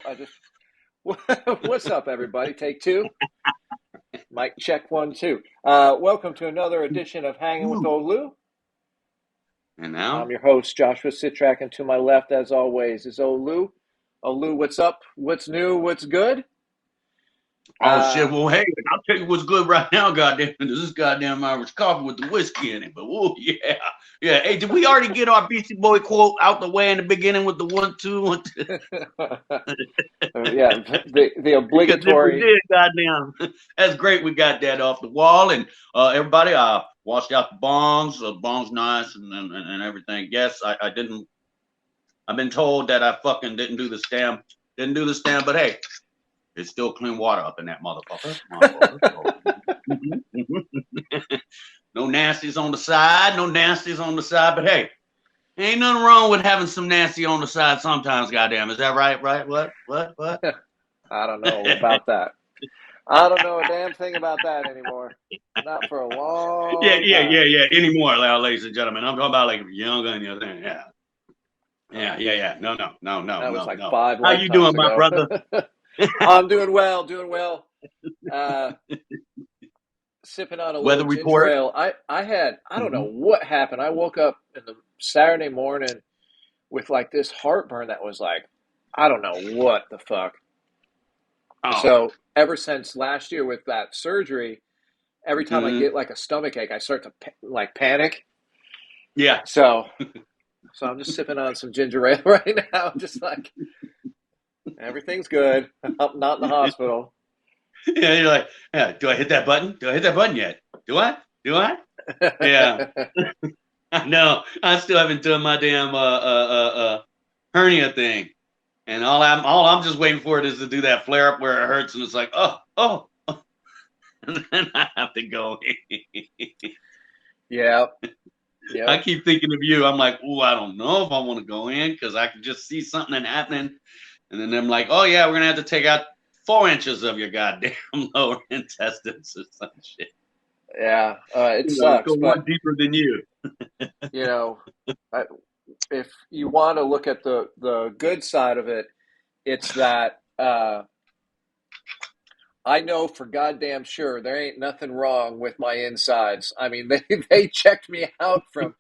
I just. What's up, everybody? Take two. Mic check 1 2. Welcome to another edition of Hanging with Ooh. Old Lew. And I'm now? your host, Joshua Sitrak, and to my left, as always, is Old Lew. Old Lew, what's up? What's new? What's good? Oh shit. Uh, Well, hey, I'll tell you what's good right now, goddamn. This goddamn Irish coffee with the whiskey in it. But oh yeah. Yeah. Hey, did we already get our Beastie Boy quote out the way in the beginning with the 1 2 1 2? yeah, the Because if we obligatory. did, goddamn, that's great. We got that off the wall. And everybody washed out the bongs. The bongs nice and everything. Yes, I didn't I've been told that I fucking didn't do the stamp. Didn't do the stamp, but hey, it's still clean water up in that motherfucker. So, no nasties on the side, no nasties on the side. But hey, ain't nothing wrong with having some nasty on the side sometimes. Goddamn, is that right? Right? What? I don't know about that. I don't know a damn thing about that anymore. Not for a Yeah, long yeah, yeah, time. yeah. Anymore, ladies and gentlemen. I'm talking about like younger and younger. Yeah, yeah. That was like No. five How you lifetimes doing, my ago. brother? I'm doing well, doing well. Uh, Sipping on a little Weather ginger report. ale. I don't know Mm-hmm. what happened. I woke up in the Saturday morning with like this heartburn that was like, I don't know what the fuck. Oh, So ever since last year with that surgery, every time I mm-hmm. get like a stomach ache, I start to like panic. Yeah. So, so I'm just sipping on some ginger ale right now, just like everything's good. I'm not in the hospital. Yeah, you're like, yeah, do I hit that button? Do I hit that button yet? Do I? Do I? Yeah. I know. I still haven't done my damn hernia thing. And all I'm just waiting for it is to do that flare up where it hurts and it's like, oh. And then I have to go. Yep, I yep. keep thinking of you. I'm like, oh, I don't know if I want to go in because I can just see something happening. And then I'm like, oh yeah, we're gonna have to take out 4 inches of your goddamn lower intestines or some shit. Yeah, it Go sucks, one but deeper than you. you know, I, if you want to look at the good side of it, it's that I know for goddamn sure there ain't nothing wrong with my insides. I mean, they checked me out from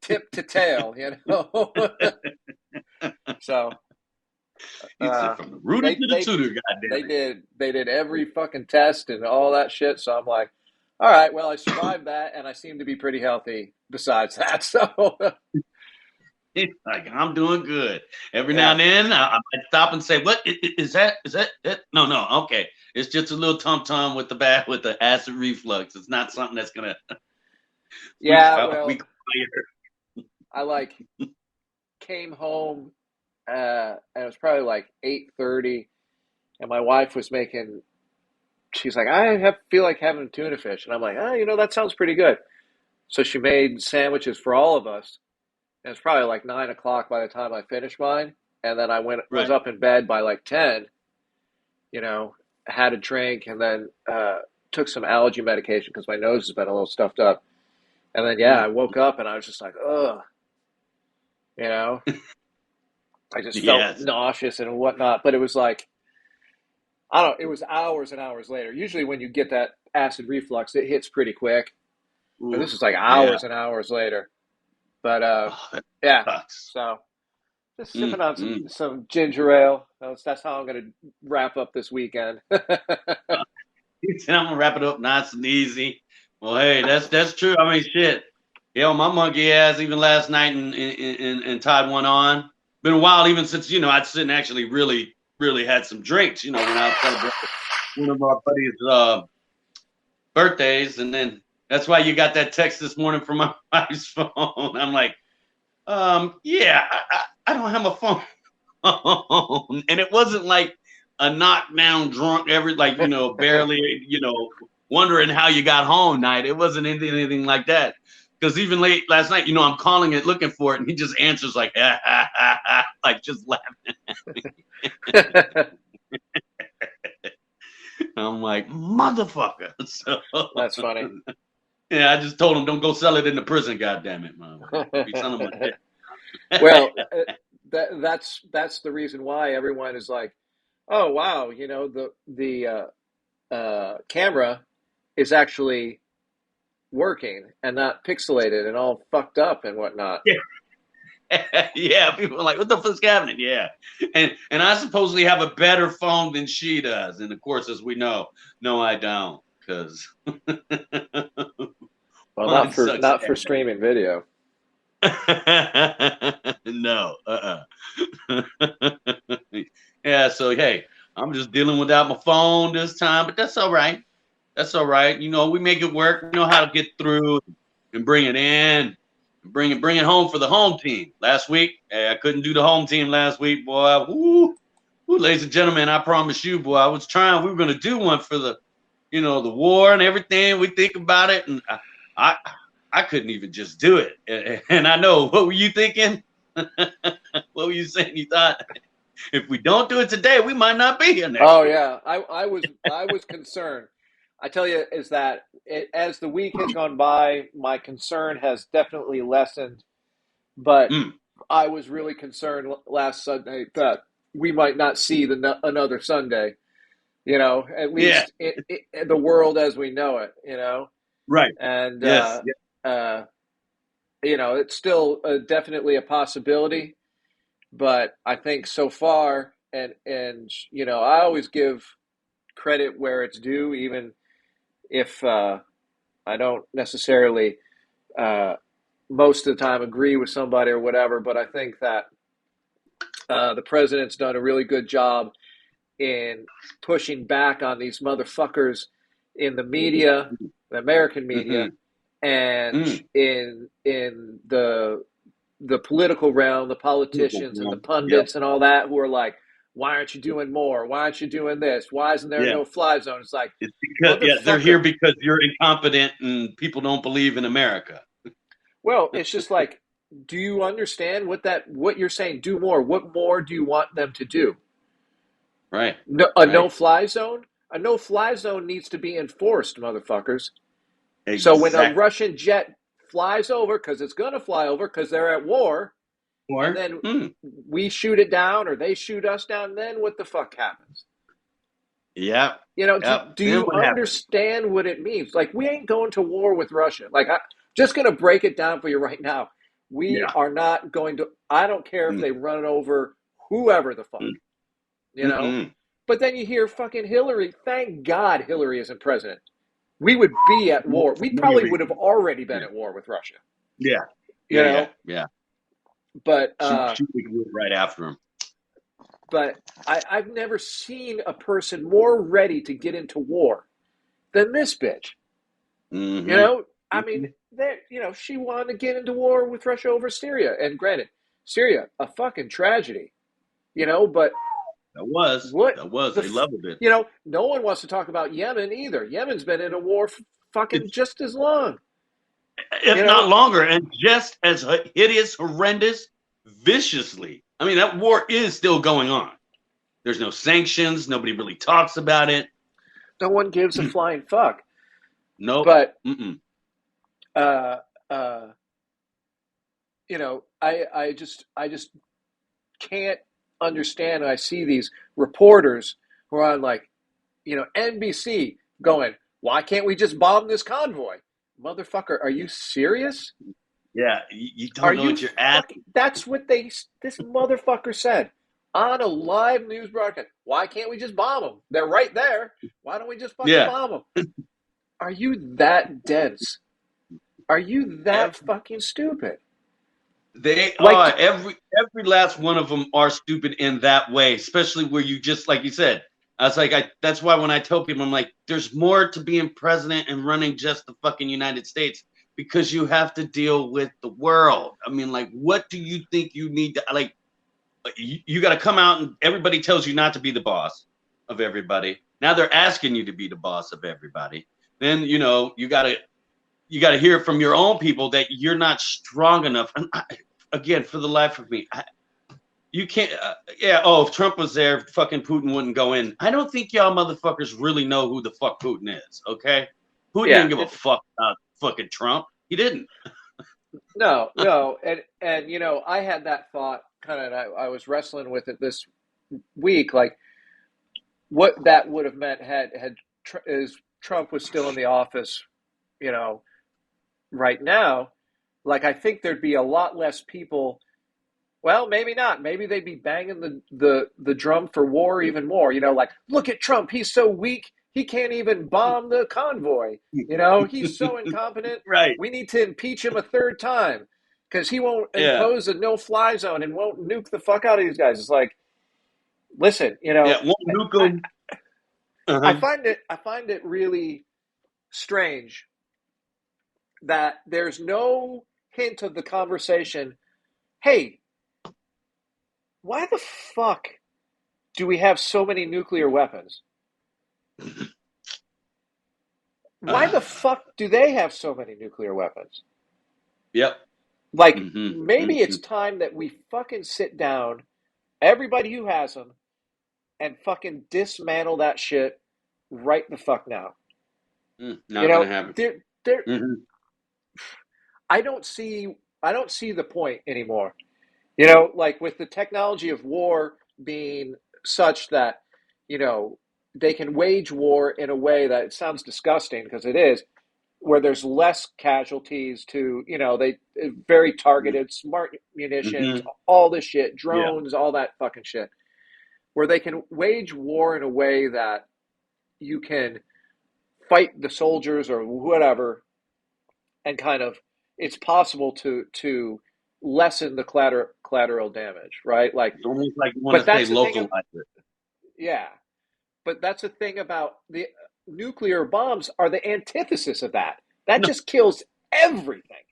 tip to tail, you know. So He said, uh, from the rooter they to the they tutor, goddamn they did every fucking test and all that shit. So I'm like, all right, well, I survived that, and I seem to be pretty healthy. Besides that, so it. Like, I'm doing good. Every now yeah, and then, I might stop and say, "What is that? Is that it?" No. Okay, it's just a little tum tum with the acid reflux. It's not something that's gonna weeks yeah. weeks Well, later. I like came home and it was probably like 8:30, and my wife was making. She's like, feel like having tuna fish, and I'm like, that sounds pretty good. So she made sandwiches for all of us, and it's probably like 9 o'clock by the time I finished mine, and then I was Right. up in bed by like 10. You know, had a drink, and then took some allergy medication because my nose has been a little stuffed up, and then yeah, I Mm. woke up and I was just like, ugh, you know, I just felt Yes. nauseous and whatnot, but it was like I don't. It was hours and hours later. Usually, when you get that acid reflux, it hits pretty quick. But this Oof. is like Yeah. hours and hours later. But Oh, that yeah. sucks. So just sipping on Mm. some ginger ale. That's how I'm gonna wrap up this weekend. He said, I'm gonna wrap it up nice and easy. Well, hey, that's true. I mean, shit. Hell, my monkey ass even last night and tied one on. Been a while even since I'd sit and actually really had some drinks. When I was celebrating one of our buddies' birthdays, and then that's why you got that text this morning from my wife's phone. I'm like, yeah, I don't have my phone. And it wasn't like a knockdown drunk every like barely wondering how you got home night. It wasn't anything like that. Because even late last night, I'm calling it looking for it, and he just answers like like just laughing. I'm like motherfucker. So That's funny. yeah, I just told him don't go sell it in the prison. God damn it, man. Be selling my Well, shit. that's the reason why everyone is like, oh wow, the camera is actually working and not pixelated and all fucked up and whatnot. Yeah, people are like, "What the fuck's happening?" Yeah, and I supposedly have a better phone than she does, and of course, as we know, no, I don't, because Well, mine sucks. not for streaming video. No, yeah, so hey, I'm just dealing without my phone this time, but that's all right. That's all right. You know, we make it work. We know how to get through and bring it in, and bring it home for the home team. Last week, hey, I couldn't do the home team last week, boy. Woo, woo, ladies and gentlemen, I promise you, boy, I was trying. We were gonna do one for the war and everything. We think about it, and I, I couldn't even just do it. And I know, what were you thinking? What were you saying? You thought if we don't do it today, we might not be here next Oh week. yeah, I was concerned. I tell you, is that as the week has gone by, my concern has definitely lessened. But Mm, I was really concerned last Sunday that we might not see another Sunday. At yeah, least the world as we know it. right. And Yes. uh, it's still definitely a possibility. But I think so far, and I always give credit where it's due, even if I don't necessarily uh, most of the time agree with somebody or whatever. But I think that the president's done a really good job in pushing back on these motherfuckers in the media, the American media, Mm-hmm. and Mm. in the political realm, the politicians and the Yep. pundits and all that, who are like, "Why aren't you doing more? Why aren't you doing this? Why isn't there a Yeah. no-fly zone?" It's like, It's because they're here motherfucker. because you're incompetent and people don't believe in America. Well, it's just like, do you understand what you're saying? Do more. What more do you want them to do? Right. No, a Right. no-fly zone? A no-fly zone needs to be enforced, motherfuckers. So when a Exactly. Russian jet flies over, because it's going to fly over because they're at war, and Or then we shoot it down or they shoot us down, then what the fuck happens? yeah. Yep. Do Then you what happens? understand what it means? Like, we ain't going to war with Russia. Like, just going to break it down for you right now. We Yeah. are not going to, I don't care if Mm, they run over whoever the fuck, mm, you know? mm-mm. But then you hear fucking Hillary. Thank God Hillary isn't president. We would be at war. We Many probably would have reasons. already been Yeah. at war with Russia, Yeah. you Yeah. Yeah. know? Yeah. But, She would do it right after him. but I've never seen a person more ready to get into war than this bitch. You Mm-hmm. know, I mean, that she wanted to get into war with Russia over Syria, and granted, Syria a fucking tragedy. But That was. what That was. the They leveled it. no one wants to talk about Yemen either. Yemen's been in a war fucking It's just as long. You if not know, longer, and just as hideous, horrendous, viciously. I mean, that war is still going on. There's no sanctions. Nobody really talks about it. no one gives a flying fuck. Nope. But Mm-mm. uh, uh, I just can't understand. I see these reporters who are on like NBC going, "Why can't we just bomb this convoy?" Motherfucker, are you serious? Yeah, you Are don't know you what you're at. fucking? That's what this motherfucker said on a live news broadcast. Why can't we just bomb them? They're right there. Why don't we just fucking Yeah. bomb them? Are you that dense? Are you that fucking stupid? They Like, are every last one of them are stupid in that way, especially where you just like you said. I was like, that's why when I tell people, I'm like, there's more to being president and running just the fucking United States because you have to deal with the world. I mean, like, what do you think you need to like? You got to come out and everybody tells you not to be the boss of everybody. Now they're asking you to be the boss of everybody. Then you got to hear from your own people that you're not strong enough. And again, for the life of me, you can't. Yeah. Oh, if Trump was there, fucking Putin wouldn't go in. I don't think y'all motherfuckers really know who the fuck Putin is. Okay, Putin yeah, didn't give a fuck about fucking Trump. He didn't. no, no, and I had that thought kind of. I was wrestling with it this week. Like, what that would have meant had is Trump was still in the office, you know, right now. Like I think there'd be a lot less people. Well, maybe not. Maybe they'd be banging the drum for war even more. You know, like look at Trump. He's so weak. He can't even bomb the convoy. You know, he's so incompetent. Right. We need to impeach him a third time because he won't Yeah. impose a no-fly zone and won't nuke the fuck out of these guys. It's like, listen, you know, Yeah. One nuke I, 'em. Uh-huh. I find it really strange that there's no hint of the conversation. Hey, why the fuck do we have so many nuclear weapons? Why the fuck do they have so many nuclear weapons? Yep. Like, Hmm. maybe Hmm. it's time that we fucking sit down, everybody who has them, and fucking dismantle that shit right the fuck now. You Not gonna know, happen. there. Hmm. I don't see the point anymore. You know, like with the technology of war being such that, you know, they can wage war in a way that it sounds disgusting because it is, where there's less casualties to, you know, they very targeted, smart munitions, Hmm. all this shit, Yeah. drones, all that fucking shit, where they can wage war in a way that you can fight the soldiers or whatever and kind of it's possible to lessen the collateral damage, right? Like, It's almost like you want but to say that's the thing localize of it. yeah, but that's the thing about the nuclear bombs are the antithesis of that. That No, just kills everything.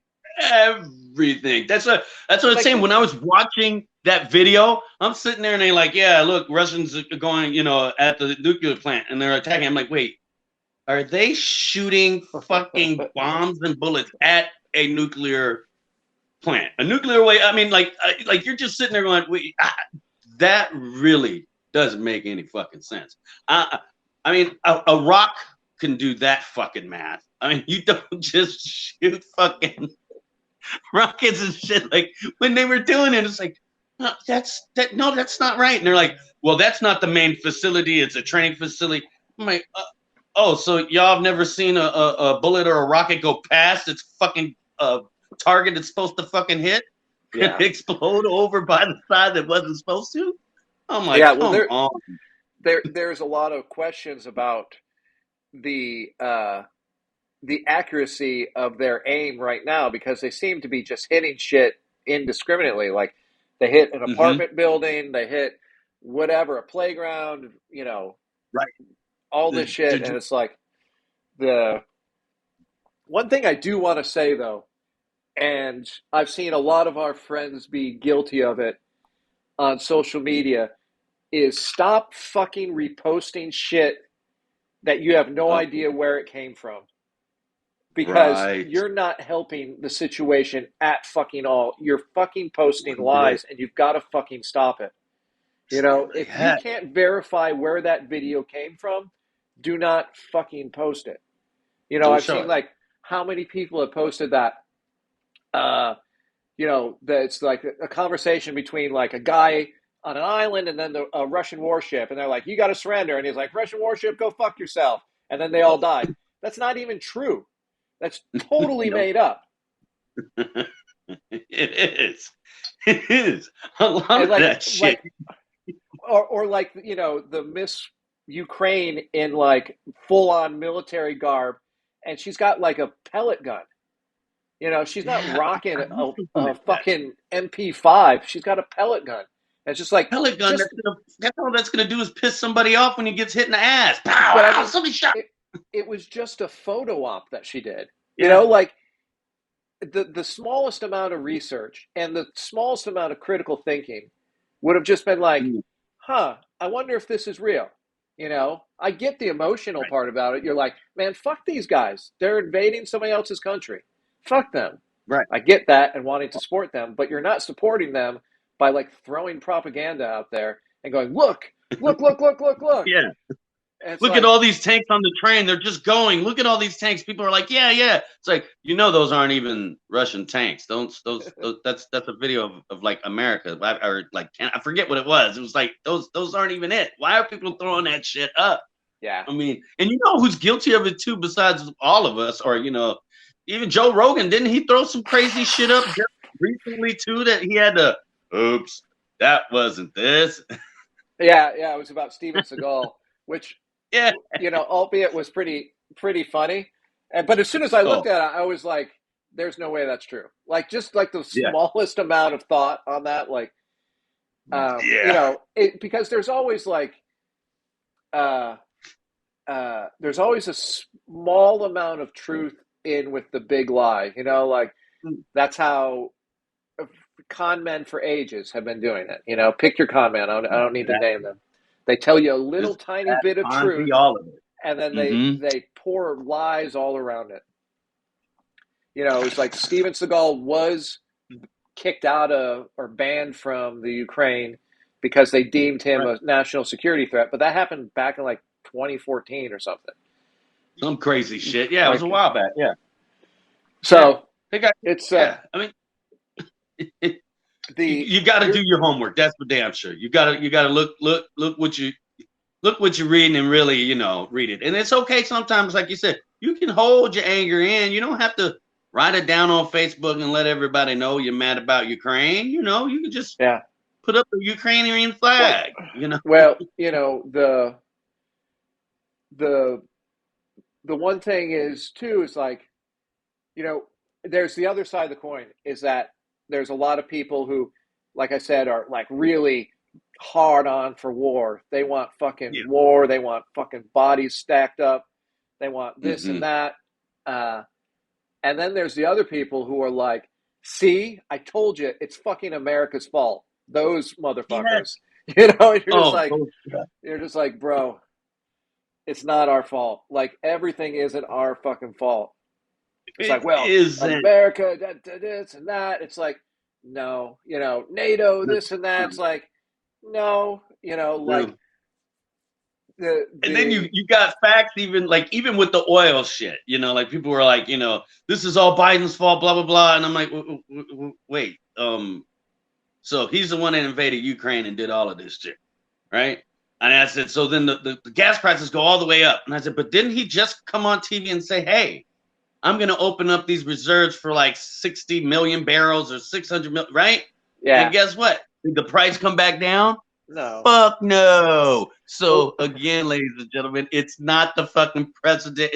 everything. That's what I'm Like saying. the When I was watching that video, I'm sitting there and they're like, "Yeah, look, Russians are going, at the nuclear plant and they're attacking." I'm like, "Wait, are they shooting fucking bombs and bullets at a nuclear plant? A nuclear way? I mean, like you're just sitting there going, "Wait, that really doesn't make any fucking sense." I, I mean, a rock can do that fucking math. I mean, you don't just shoot fucking rockets and shit. Like when they were doing it, it's like, no, that's not right. And they're like, well, that's not the main facility. It's a training facility. I'm like, oh, so y'all have never seen a bullet or a rocket go past its fucking target it's supposed to fucking hit and yeah, explode over by the side that wasn't supposed to? I'm like, yeah. Well, come on. there's a lot of questions about the uh, the accuracy of their aim right now because they seem to be just hitting shit indiscriminately. Like they hit an Mm-hmm. apartment building, they hit whatever, a playground, you know, Right. all this The, shit. And the, it's like the one thing I do want to say though, and I've seen a lot of our friends be guilty of it on social media, is stop fucking reposting shit that you have no oh, idea where it came from. Because right. you're not helping the situation at fucking all. You're fucking posting One bit. lies and you've got to fucking stop it. You know, if you Yeah. can't verify where that video came from, do not fucking post it. You know, Don't I've show seen it. like how many people have posted that uh you know, that it's like a conversation between like a guy on an island and then a Russian warship and they're like you got to surrender and he's like Russian warship go fuck yourself and then they all died. That's not even true. That's totally Nope. made up. It is. It is. A lot And of that shit. or like you know the Miss Ukraine in like full on military garb, and she's got like a pellet gun. You know, she's not Yeah, rocking I'm thinking a of that. fucking MP5. She's got a pellet gun. And it's just like Pellet gun. just, That's all that's gonna do is piss somebody off when he gets hit in the ass. Pow! but I Ow! mean, Somebody shot. it it was just a photo op that she did. You Yeah. know, like the smallest amount of research and the smallest amount of critical thinking would have just been like, Mm, huh, I wonder if this is real. You know, I get the emotional right. part about it. You're like, man, fuck these guys. They're invading somebody else's country. Fuck them. Right. I get that and wanting to support them, but you're not supporting them by like throwing propaganda out there and going, look, look, look, look, look, look. Yeah. it's Look at like, all these tanks on the train. They're just going. Look at all these tanks. People are like, yeah, yeah. It's like, those aren't even Russian tanks. Those that's a video of like America or like I forget what it was. It was like those aren't even it. Why are people throwing that shit up? yeah, I mean, and you know who's guilty of it too, besides all of us, or even Joe Rogan. Didn't he throw some crazy shit up just recently too? That he had to. Oops, that wasn't this. yeah. It was about Steven Seagal, which, Yeah. albeit was pretty funny. But as soon as I looked Oh, at it, I was like, "There's no way that's true." Like just like the yeah. smallest amount of thought on that, like, Yeah. because there's always like, uh, there's always a small amount of truth in with the big lie. Like that's how con men for ages have been doing it. Pick your con man. I don't need to name them. They tell you a little Just tiny that bit of truth, Fonzie, all of it. and then they Mm-hmm. they pour lies all around it. It was like Steven Seagal was kicked out of or banned from the Ukraine because they deemed him Right. a national security threat, but that happened back in like 2014 or something. Some crazy shit. Yeah, it was a Like, while back. Yeah. Yeah. so They got. it's Yeah. I mean, the you got to you're do your homework. That's for damn sure. You got to look what you're reading and really read it. And it's okay sometimes, like you said, you can hold your anger in. You don't have to write it down on Facebook and let everybody know you're mad about Ukraine. You can just yeah. put up the Ukrainian Well, flag. well, the the one thing is too is like, you know, there's the other side of the coin is that there's a lot of people who, like I said, are like really hard on for war. They want fucking Yeah. war. They want fucking bodies stacked up. They want this and Mm-hmm. that. Uh, and then there's the other people who are like, see, I told you, it's fucking America's fault. Those Yeah. motherfuckers. And Oh, you're just like, bro, it's not our fault. Like everything isn't our fucking fault. It's it like, well, isn't. America, this and that. It's like, no, NATO, That's this and that. It's true. like, no, like True. the And then you the you got facts even with the oil shit. Like people were like, this is all Biden's fault, blah blah blah. And I'm like, wait, so he's the one that invaded Ukraine and did all of this shit, right? And I said, so then the gas prices go all the way up. And I said, but didn't he just come on TV and say, hey, I'm going to open up these reserves for like 60 million barrels or 600 million, right? And yeah, guess what? Did the price come back down? no, Fuck no. well, So again, ladies and gentlemen, it's not the fucking president.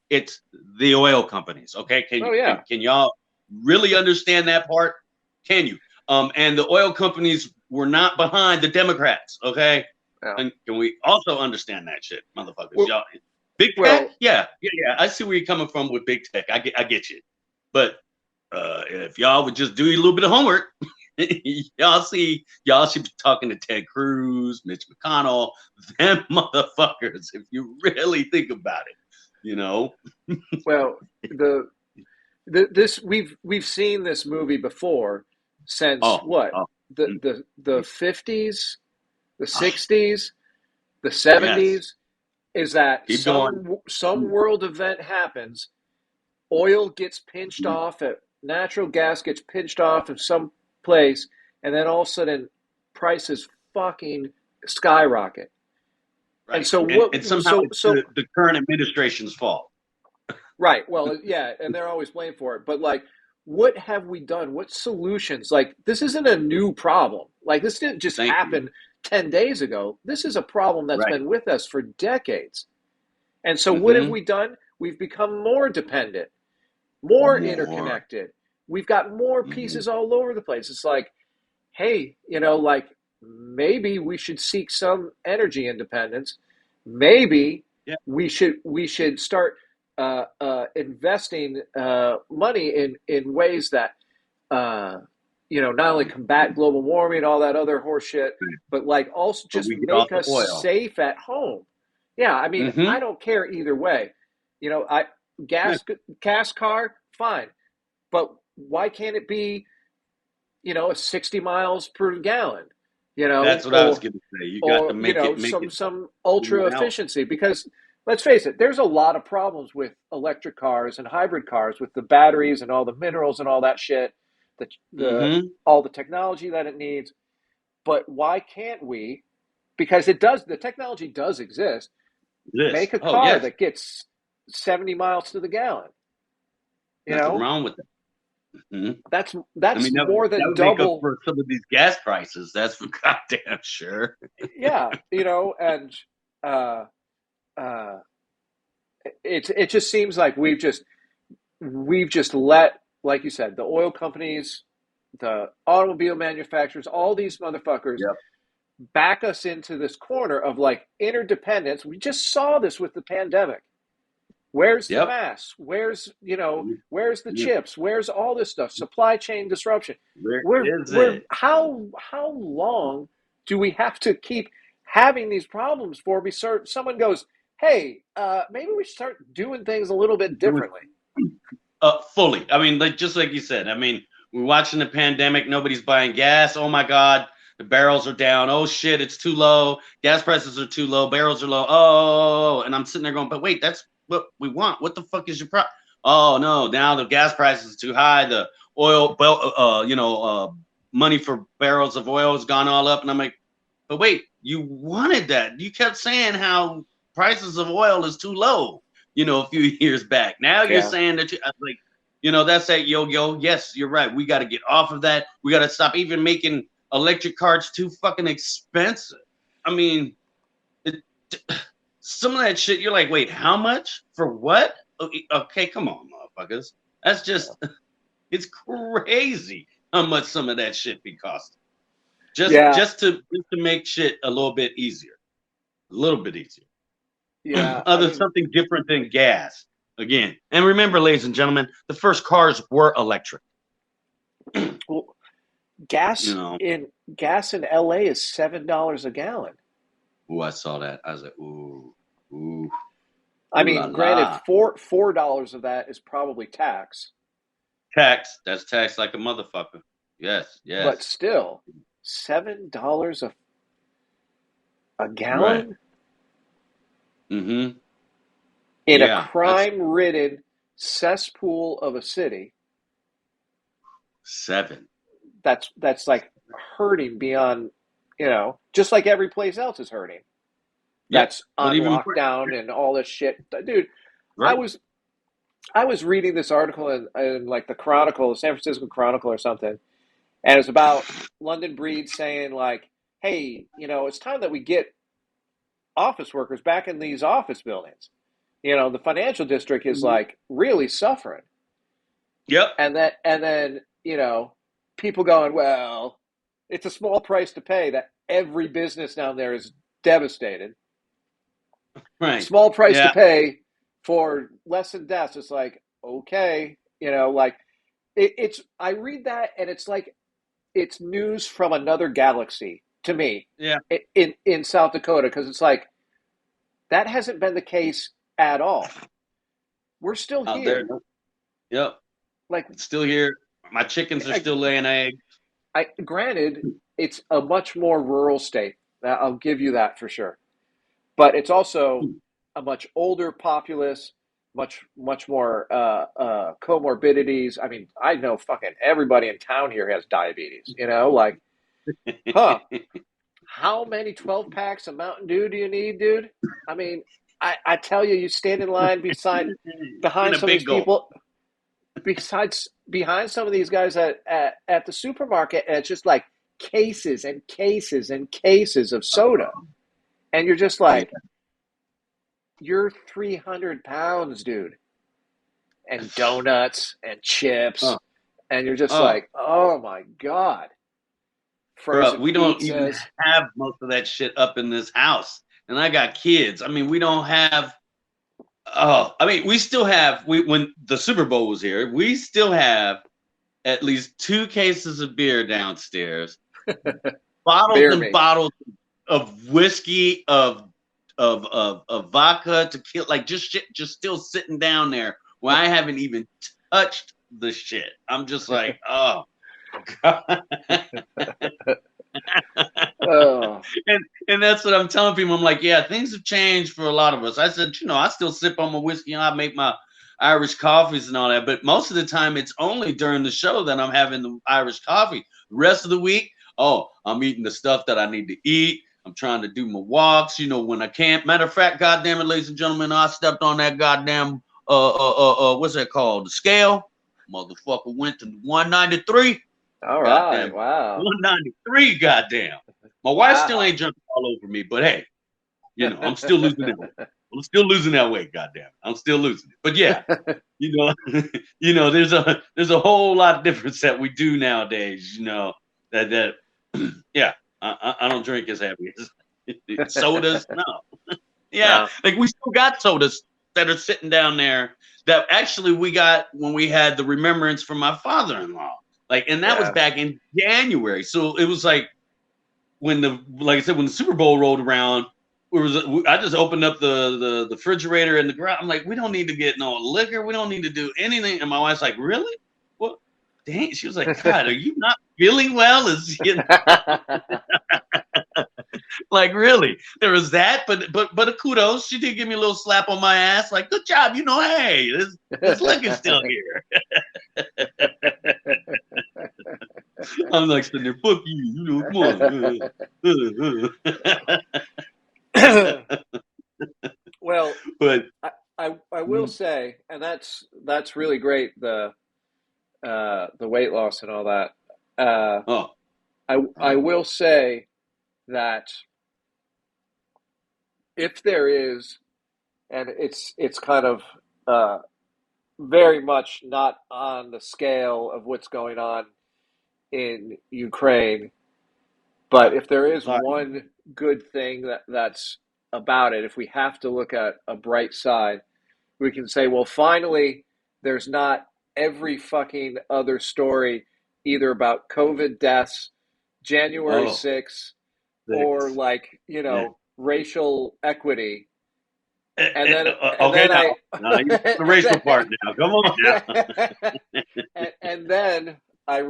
It's the oil companies. Okay. oh Can, yeah, can, can y'all really understand that part? Can you? And the oil companies were not behind the Democrats. Okay. yeah. And can we also understand that shit, motherfuckers? Well, Y'all, big tech? well, Yeah. I see where you're coming from with big tech. I get you. But if y'all would just do a little bit of homework, y'all should be talking to Ted Cruz, Mitch McConnell, them motherfuckers. If you really think about it. well, this we've seen this movie before since Oh, what oh, the 50s, the oh, 60s, the yes. 70s. Is that Keep going. some world event happens, oil gets pinched Mhm. off at natural gas gets pinched off of some place, and then all of a sudden prices fucking skyrocket. And Right. so And somehow so it's so the current administration's fault. right, well, yeah, and they're always blamed for it, but like what have we done? What solutions? Like this isn't a new problem. Like this didn't just Thank you. happen 10 days ago. This is a problem that's Right. been with us for decades. And so what have Mm-hmm. we done? We've become more dependent, more More. interconnected. We've got more Mm-hmm. pieces all over the place. It's like, hey, like maybe we should seek some energy independence. Maybe Yeah. we should start investing money in ways that not only combat global warming and all that other horse shit, but like also But just we get off make the us oil. safe at home. Yeah, I mean, I Mm-hmm. don't care either way. I Yeah. gas car, fine, but why can't it be, 60 miles per gallon? That's what I was going to say. You got to or make it some ultra out. efficiency, because let's face it, there's a lot of problems with electric cars and hybrid cars with the batteries and all the minerals and all that shit, the Mm-hmm. all the technology that it needs. But why can't we, because the technology does exist, This. make a Oh car yes. that gets 70 miles to the gallon? you Nothing know wrong with that. Mhm. that's I that's mean, more that than would make up double. for some of these gas prices. That's for goddamn sure. Yeah, and uh uh it just seems like we've just let, like you said, the oil companies, the automobile manufacturers, all these motherfuckers Yep. back us into this corner of like interdependence. We just saw this with the pandemic. Where's the Yep. masks? Where's Mhm. where's the Mhm. chips? Where's all this stuff? Supply chain disruption. Where is We're it? how long do we have to keep having these problems before we start? Someone goes, hey, maybe we should start doing things a little bit Doing differently. fully. I mean, like just like you said. I mean, we're watching the pandemic. Nobody's buying gas. Oh my God, the barrels are down. Oh shit, it's too low. Gas prices are too low. Barrels are low. Oh, and I'm sitting there going, but wait, that's what we want. What the fuck is your problem? Oh no, now the gas price is too high. The oil, money for barrels of oil has gone all up, and I'm like, but wait, you wanted that. You kept saying how prices of oil is too low, a few years back. Now you're Yeah, saying that I was like, that's that yo-yo. Yes, you're right. We got to get off of that. We got to stop even making electric cars too fucking expensive. I mean, it, some of that shit, you're like, wait, how much? For what? Okay, come on, motherfuckers. That's yeah, just, it's crazy how much some of that shit be costing. Just yeah, just to just to make shit a little bit easier, a little bit easier. yeah. I Other mean, something different than gas again. And remember, ladies and gentlemen, the first cars were electric. well, You gas know, in gas in LA is $7 a gallon. ooh, I saw that. I was like, ooh, I ooh la mean, granted, la. $4 of that is probably tax, Tax. That's tax like a motherfucker. Yes, but yes. still, $7 a Right. gallon Mm-hmm. in a Yeah, that's crime-ridden cesspool of a city. 7. That's like hurting beyond, just like every place else is hurting. Yep. That's But on even lockdown and all this shit, dude. I right. was I was reading this article in like the Chronicle, the San Francisco Chronicle or something, and it's about London Breed saying like, "Hey, it's time that we get office workers back in these office buildings. The financial district is Mhm. like really suffering." Yep. And then people going, "Well, it's a small price to pay that every business down there is devastated. Right. Small price to Yeah. pay for less than deaths." It's like, okay, like it's I read that and it's like it's news from another galaxy to me Yeah. in South Dakota, because it's like that hasn't been the case at all. We're still Out there. here. Yep. Like, Still here. My chickens are I, still laying eggs. granted, it's a much more rural state. I'll give you that for sure. But it's also a much older populace, much more comorbidities. I mean, I know fucking everybody in town here has diabetes. Like, huh? How many 12 packs of Mountain Dew do you need, dude? I mean, I tell you, you stand in line In behind a some of these big gulp. people, behind some of these guys at the supermarket, and it's just like cases and cases and cases of soda, and you're just Yeah. like, you're 300 pounds, dude, and donuts and chips, Oh, and you're just oh, like, oh my god, bro, frozen we don't even pizzas. have most of that shit up in this house. And I got kids. I mean, we don't have. Oh, I mean, we still have. When the Super Bowl was here, we still have at least 2 cases of beer downstairs, bottles Bear and me. bottles of whiskey, of vodka, tequila, like just shit, just still sitting down there where I haven't even touched the shit. I'm just like, oh God. Oh, and that's what I'm telling people. I'm like, yeah, things have changed for a lot of us. I said, I still sip on my whiskey. I make my Irish coffees and all that, but most of the time it's only during the show that I'm having the Irish coffee. The rest of the week, oh, I'm eating the stuff that I need to eat. I'm trying to do my walks, when I can't. Matter of fact, goddamn it, ladies and gentlemen, I stepped on that goddamn what's that called? The scale. Motherfucker went to 193. all right. Goddamn, Wow. 193. Goddamn. My wife still Wow. ain't jumping all over me, but hey, I'm still losing that weight. I'm still losing that weight. Goddamn, I'm still losing it. But yeah, you know, there's a whole lot of difference that we do nowadays. That yeah, I don't drink as heavy as sodas. No, yeah, No. like we still got sodas that are sitting down there that actually we got when we had the remembrance from my father-in-law. Like, and that was Yeah. back in January. So it was like like I said, when the Super Bowl rolled around, I just opened up the refrigerator in the garage. I'm like, we don't need to get no liquor. We don't need to do anything. And my wife's like, really? Well, dang. She was like, God, are you not feeling well? Like, really? There was that, but a kudos. She did give me a little slap on my ass. Like, good job. Hey, this liquor's still here. I'm like sitting there, fuck you. Come on. Well, But I will say, and that's really great, the weight loss and all that. Uh, oh, I will say that if there is, and it's kind of uh, very much not on the scale of what's going on in Ukraine, but if there is sorry. one good thing that's about it, if we have to look at a bright side, we can say, well, finally, there's not every fucking other story either about COVID deaths, January Oh, 6th, or six. like, Yeah. racial equity. And then, and Okay, then now, I, now you the and racial then, part now. Come on and then I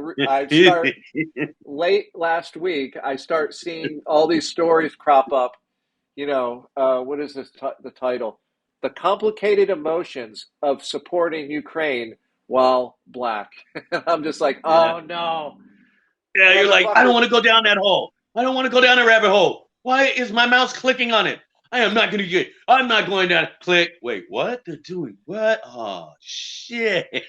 now. start late last week, I start seeing all these stories crop up. What is the title? The complicated emotions of supporting Ukraine while black. I'm just like, Yeah. oh no, Yeah, you're like, I don't motherfucker. want to go down that hole. I don't want to go down a rabbit hole. Why is my mouse clicking on it? I'm not going down. Click. Wait, what? They're doing what? Oh, shit.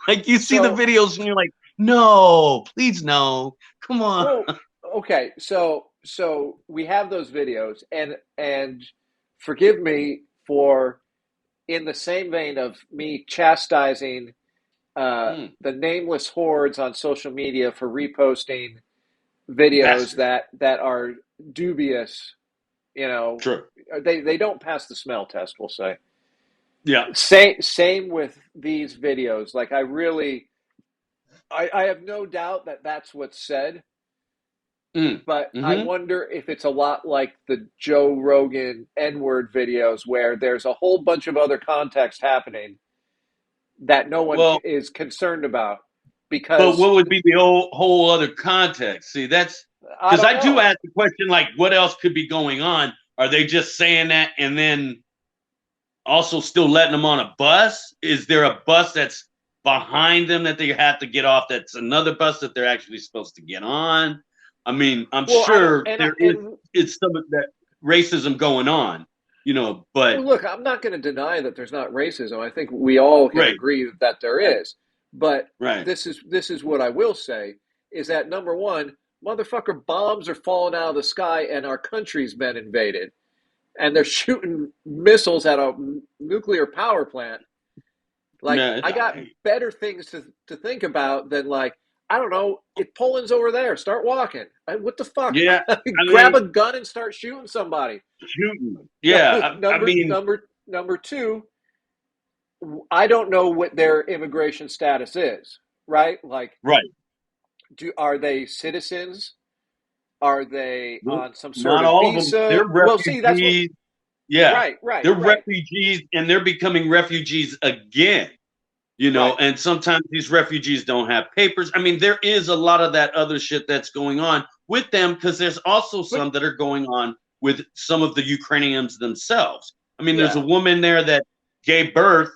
Like you see the So, videos and you're like, no, please no. Come on. well, okay. So we have those videos, and forgive me for in the same vein of me chastising Mm, the nameless hordes on social media for reposting videos bastard. that are dubious. You know, True. they don't pass the smell test. We'll say. Yeah. Same with these videos. Like I have no doubt that that's what's said, Mm, but I mm-hmm. wonder if it's a lot like the Joe Rogan N-word videos where there's a whole bunch of other context happening that no one Well, is concerned about but because what would be the whole other context? See, that's I because don't I do know. ask the question like, what else could be going on? Are they just saying that and then also still letting them on a bus? Is there a bus that's behind them that they have to get off? That's another bus that they're actually supposed to get on. I mean, I'm Well, I don't, sure and there is and it's some of that racism going on, well, but look, I'm not going to deny that there's not racism. I think we all can right, agree that there right, is. But right. this is what I will say is that number one, motherfucker bombs are falling out of the sky and our country's been invaded. And they're shooting missiles at a nuclear power plant. Like No, I got better things to think about than like, I don't know, if Poland's over there, start walking. What the fuck? yeah. I Grab mean, a gun and start shooting somebody. shooting. No, Yeah, I mean, number two, I don't know what their immigration status is, right? Like, right. are they citizens? Are they on some sort Not of all of them. visa? They're Well, see, that's what. refugees. Yeah, Right, right, they're right. refugees, and they're becoming refugees again. Right. And sometimes these refugees don't have papers. I mean, there is a lot of that other shit that's going on with them because there's also But some that are going on with some of the Ukrainians themselves. I mean, there's a yeah, woman there that gave birth,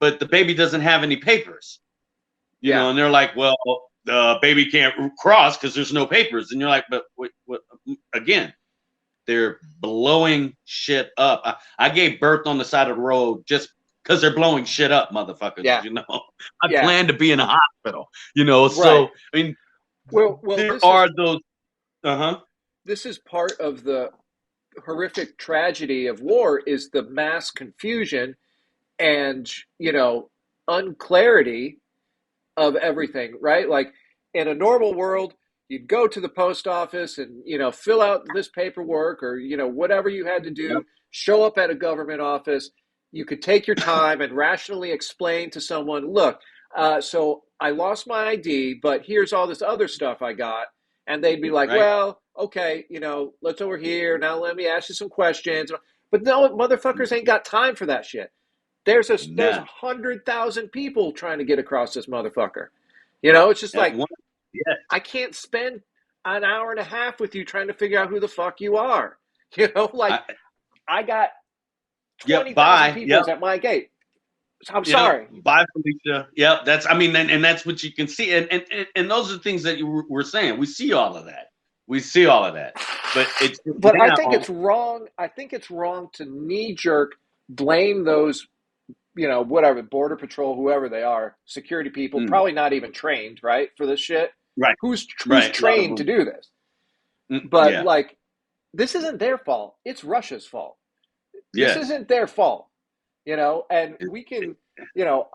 but the baby doesn't have any papers, yeah, and they're like, well, the baby can't cross because there's no papers. And you're like, but what? Again, they're blowing shit up. I gave birth on the side of the road just because they're blowing shit up, motherfuckers. yeah, I yeah. plan to be in a hospital. Right. So I mean, Well, there this is are those. Uh huh. this is part of the horrific tragedy of war is the mass confusion and unclarity of everything, right? Like in a normal world, you'd go to the post office and fill out this paperwork or whatever you had to Yep. do, show up at a government office. You could take your time and rationally explain to someone, look, so I lost my ID, but here's all this other stuff I got. And they'd be like, Right. well, okay, let's over here. Now let me ask you some questions. But no, motherfuckers ain't got time for that shit. There's No. 100,000 people trying to get across this motherfucker. It's just At like one. Yeah. I can't spend an hour and a half with you trying to figure out who the fuck you are. Like I, I got yep. 20,000 Bye. people Yep. at my gate. I'm sorry. Bye, Felicia. Yep. That's. I mean, and that's what you can see, and those are things that you were saying. We see all of that. We see all of that, but it's But I think now. it's wrong. I think it's wrong to knee jerk blame those, whatever, border patrol, whoever they are, security people, Mm, probably not even trained, right, for this shit. right. Who's Right. A lot of trained to them. do this? But Yeah. like this isn't their fault. It's Russia's fault. This Yes. isn't their fault, and we can,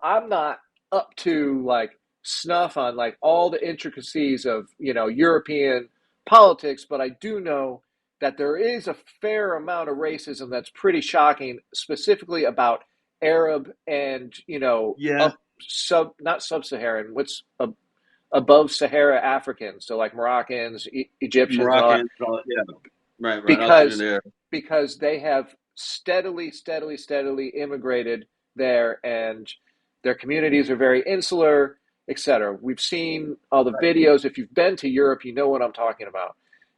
I'm not up to like snuff on like all the intricacies of, European politics, but I do know that there is a fair amount of racism that's pretty shocking, specifically about Arab and, Yeah. up not sub-Saharan, above Sahara Africans, so like Moroccans, Egyptians, and all that, Moroccan. Yeah. Right. Right. Out through because there. they have steadily immigrated there, and their communities are very insular, etc. We've seen all the videos. If you've been to Europe, you know what I'm talking about.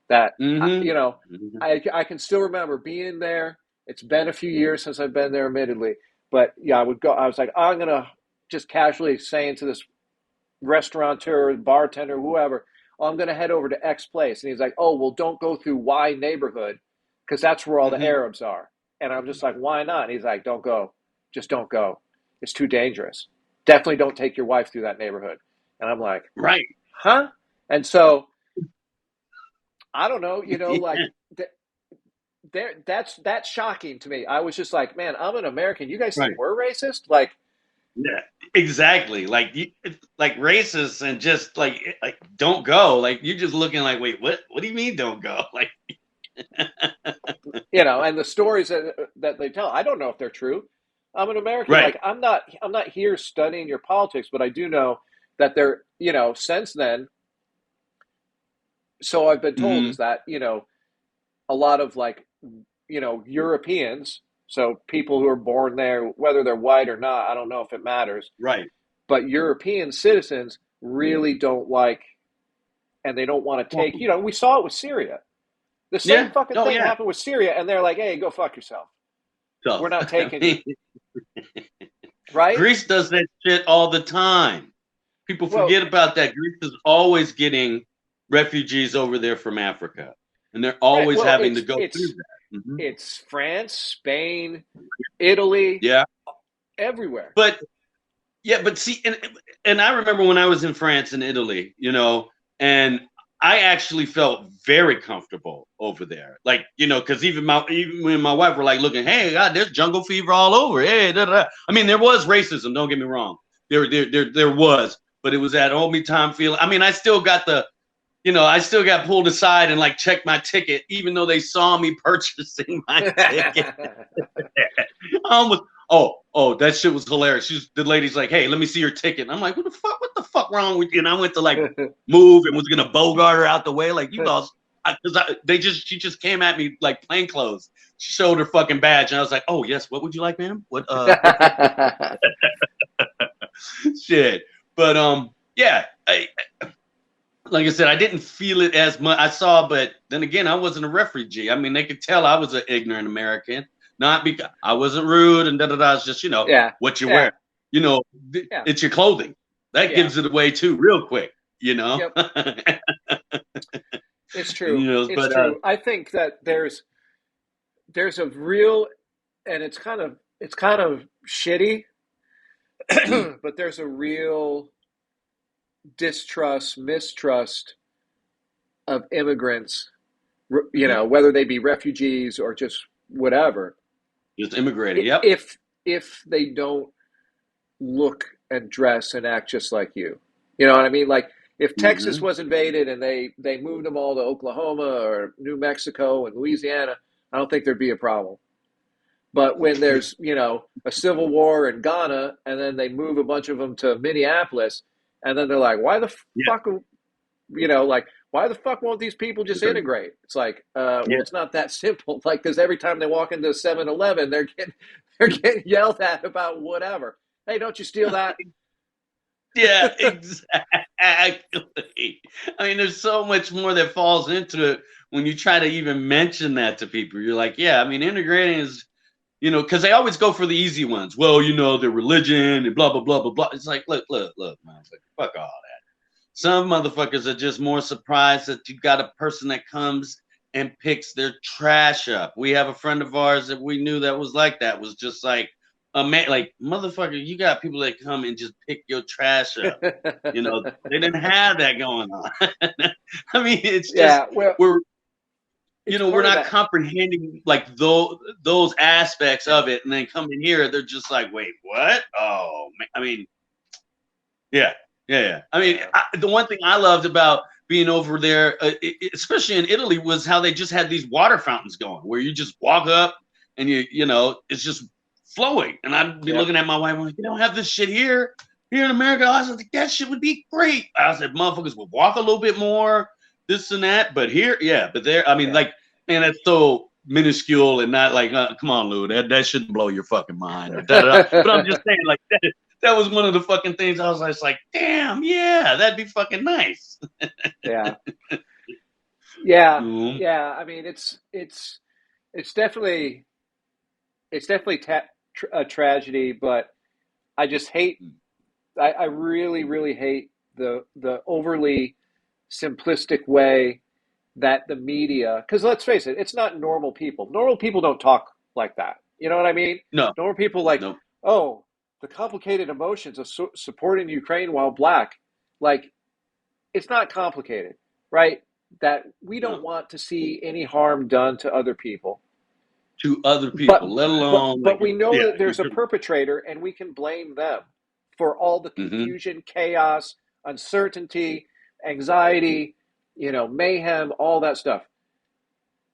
That Mm-hmm. Mm-hmm. I can still remember being there. It's been a few years since I've been there, admittedly, but yeah, I would go. I was like, I'm gonna just casually saying to this restaurateur, bartender, whoever, oh, I'm going to head over to X place. And he's like, oh, well, don't go through Y neighborhood because that's where all the Mm-hmm. Arabs are. And I'm just like, why not? And he's like, don't go. Just don't go. It's too dangerous. Definitely don't take your wife through that neighborhood. And I'm like, Right. huh? And so I don't know, Yeah. like that's shocking to me. I was just like, man, I'm an American. You guys think Right. we're racist? Like, Yeah. Exactly. Like like racist and just like don't go. Like you're just looking like, wait, what? What do you mean don't go? Like. and the stories that they tell, I don't know if they're true. I'm an American. Right. Like I'm not here studying your politics, but I do know that they're, since then, so I've been told Mm-hmm. is that, a lot of like, Europeans, so people who are born there, whether they're white or not, I don't know if it matters, Right. but European citizens really don't like, and they don't want to Well, take, we saw it with Syria. The same yeah. fucking Oh thing yeah. happened with Syria, and they're like, hey, go fuck yourself. We're Tough. not I taking you. mean, Right? Greece does that shit all the time. People Well, forget about that. Greece is always getting refugees over there from Africa, and they're right. always Well, having to it's go through it's that. Mm-hmm. it's France, Spain, Italy, Yeah, everywhere. but yeah, but see, and I remember when I was in France and Italy, and I actually felt very comfortable over there. Like, because even when my wife were like looking, hey, God, there's jungle fever all over. Hey, da, da, da. I mean, there was racism. Don't get me wrong. There was, but it was that old me time feeling. I mean, I still got I still got pulled aside and like checked my ticket, even though they saw me purchasing my ticket. I almost, that shit was hilarious. The lady's like, hey, let me see your ticket. And I'm like, what the fuck wrong with you? And I went to like move and was gonna bogart her out the way, like you lost. She just came at me like plain clothes. She showed her fucking badge, and I was like, oh yes, what would you like, ma'am? What? Shit. But yeah, like I said, I didn't feel it as much. I saw, but then again, I wasn't a refugee. I mean, they could tell I was an ignorant American, not because I wasn't rude and da da da. It's just Yeah. what you Yeah. wear. Yeah. It's your clothing that Yeah. gives it away too, real quick. Yep. It's true. It's But true. I think that there's a real, and it's kind of shitty, but there's a real mistrust of immigrants, whether they be refugees or just whatever, just immigrating. Yep. if they don't look and dress and act just like you. You know what I mean? Like if Texas was invaded and they moved them all to Oklahoma or New Mexico and Louisiana, I don't think there'd be a problem. But when there's, a civil war in Ghana and then they move a bunch of them to Minneapolis and then they're like, why the Yeah. fuck, why the fuck won't these people just integrate? It's like, well, it's not that simple. Like, because every time they walk into 7-Eleven, they're getting yelled at about whatever. Hey, don't you steal that? Yeah, exactly. I mean, there's so much more that falls into it when you try to even mention that to people. You're like, yeah, I mean, integrating is, because they always go for the easy ones. Well, their religion and blah, blah, blah, blah, blah. It's like, look, motherfucker, fuck all that. Some motherfuckers are just more surprised that you got a person that comes and picks their trash up. We have a friend of ours that we knew that was like that, was just like, man, like, motherfucker, you got people that come and just pick your trash up. They didn't have that going on. I mean, it's just we're not comprehending like those aspects of it, and then coming here, they're just like, wait, what? Oh, man. I mean, yeah. I mean, the one thing I loved about being over there, especially in Italy, was how they just had these water fountains going, where you just walk up and it's just flowing. And I'd be looking at my wife, I'm like, you don't have this shit here in America. I was like, that shit would be great. I said, motherfuckers would walk a little bit more, this and that. But here, but there, I mean, like, man, that's so minuscule and not like, come on, Lou, that shouldn't blow your fucking mind or da-da-da. But I'm just saying, like, that was one of the fucking things I was just like, damn, yeah, that'd be fucking nice. Yeah. I mean, it's definitely a tragedy, but I just hate. I really, really hate the overly simplistic way that the media. Because let's face it, it's not normal people. Normal people don't talk like that. You know what I mean? No. Normal people like, oh, the complicated emotions of supporting Ukraine while black. Like, it's not complicated, right? That we don't want to see any harm done to other people. Let alone. But we know that there's a perpetrator, and we can blame them for all the confusion, chaos, uncertainty, anxiety, mayhem, all that stuff.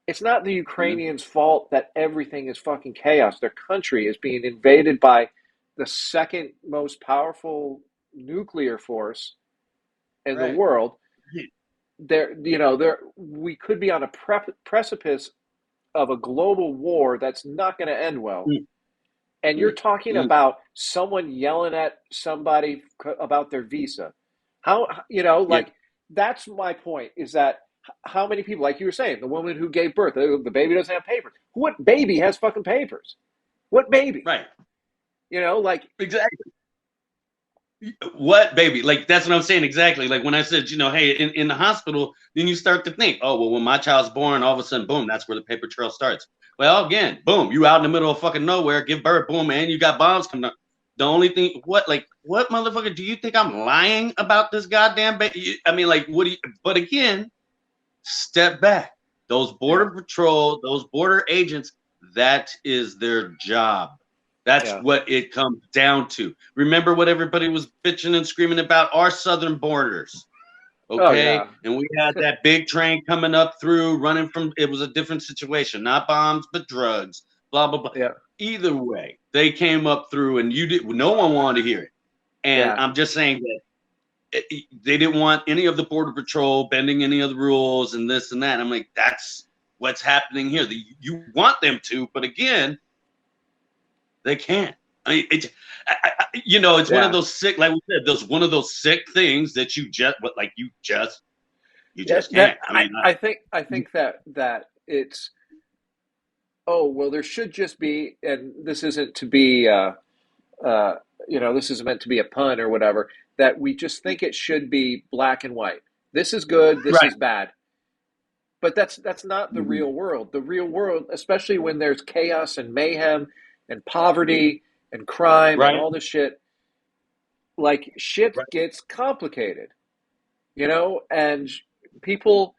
It's not the Ukrainians' fault that everything is fucking chaos. Their country is being invaded by the second most powerful nuclear force in the world. We could be on a precipice of a global war that's not going to end well. And you're talking about someone yelling at somebody about their visa. That's my point, is that how many people, like you were saying, the woman who gave birth, the baby doesn't have papers. What baby has fucking papers? What baby? Right. Exactly. What baby? Like, that's what I'm saying exactly. Like when I said, hey, in the hospital, then you start to think, oh, well, when my child's born, all of a sudden, boom, that's where the paper trail starts. Well, again, boom, you out in the middle of fucking nowhere, give birth, boom, man, you got bombs coming up. The only thing, what motherfucker, do you think I'm lying about this goddamn baby? I mean, like, but again, step back. Those border patrol, those border agents, that is their job. That's what it comes down to. Remember what everybody was bitching and screaming about? Our southern borders. Okay? And we had that big train coming up through, running from, it was a different situation. Not bombs, but drugs. Blah, blah, blah. Yeah. Either way, they came up through and no one wanted to hear it. And I'm just saying that they didn't want any of the border patrol bending any of the rules and this and that. I'm like, that's what's happening here. You want them to, but again, they can't. I mean, you know, it's one of Yeah. those sick, like we said, those one of those sick things that you just, but like you Yeah, just that can't. I mean, I think that it's, oh well, there should just be, and this isn't to be uh, this is meant to be a pun or whatever, that we just think it should be black and white. This is good, this right, is bad. But that's not the mm-hmm. real world. The real world, especially when there's chaos and mayhem and poverty and crime and Right, all this shit, like shit right, gets complicated, and people,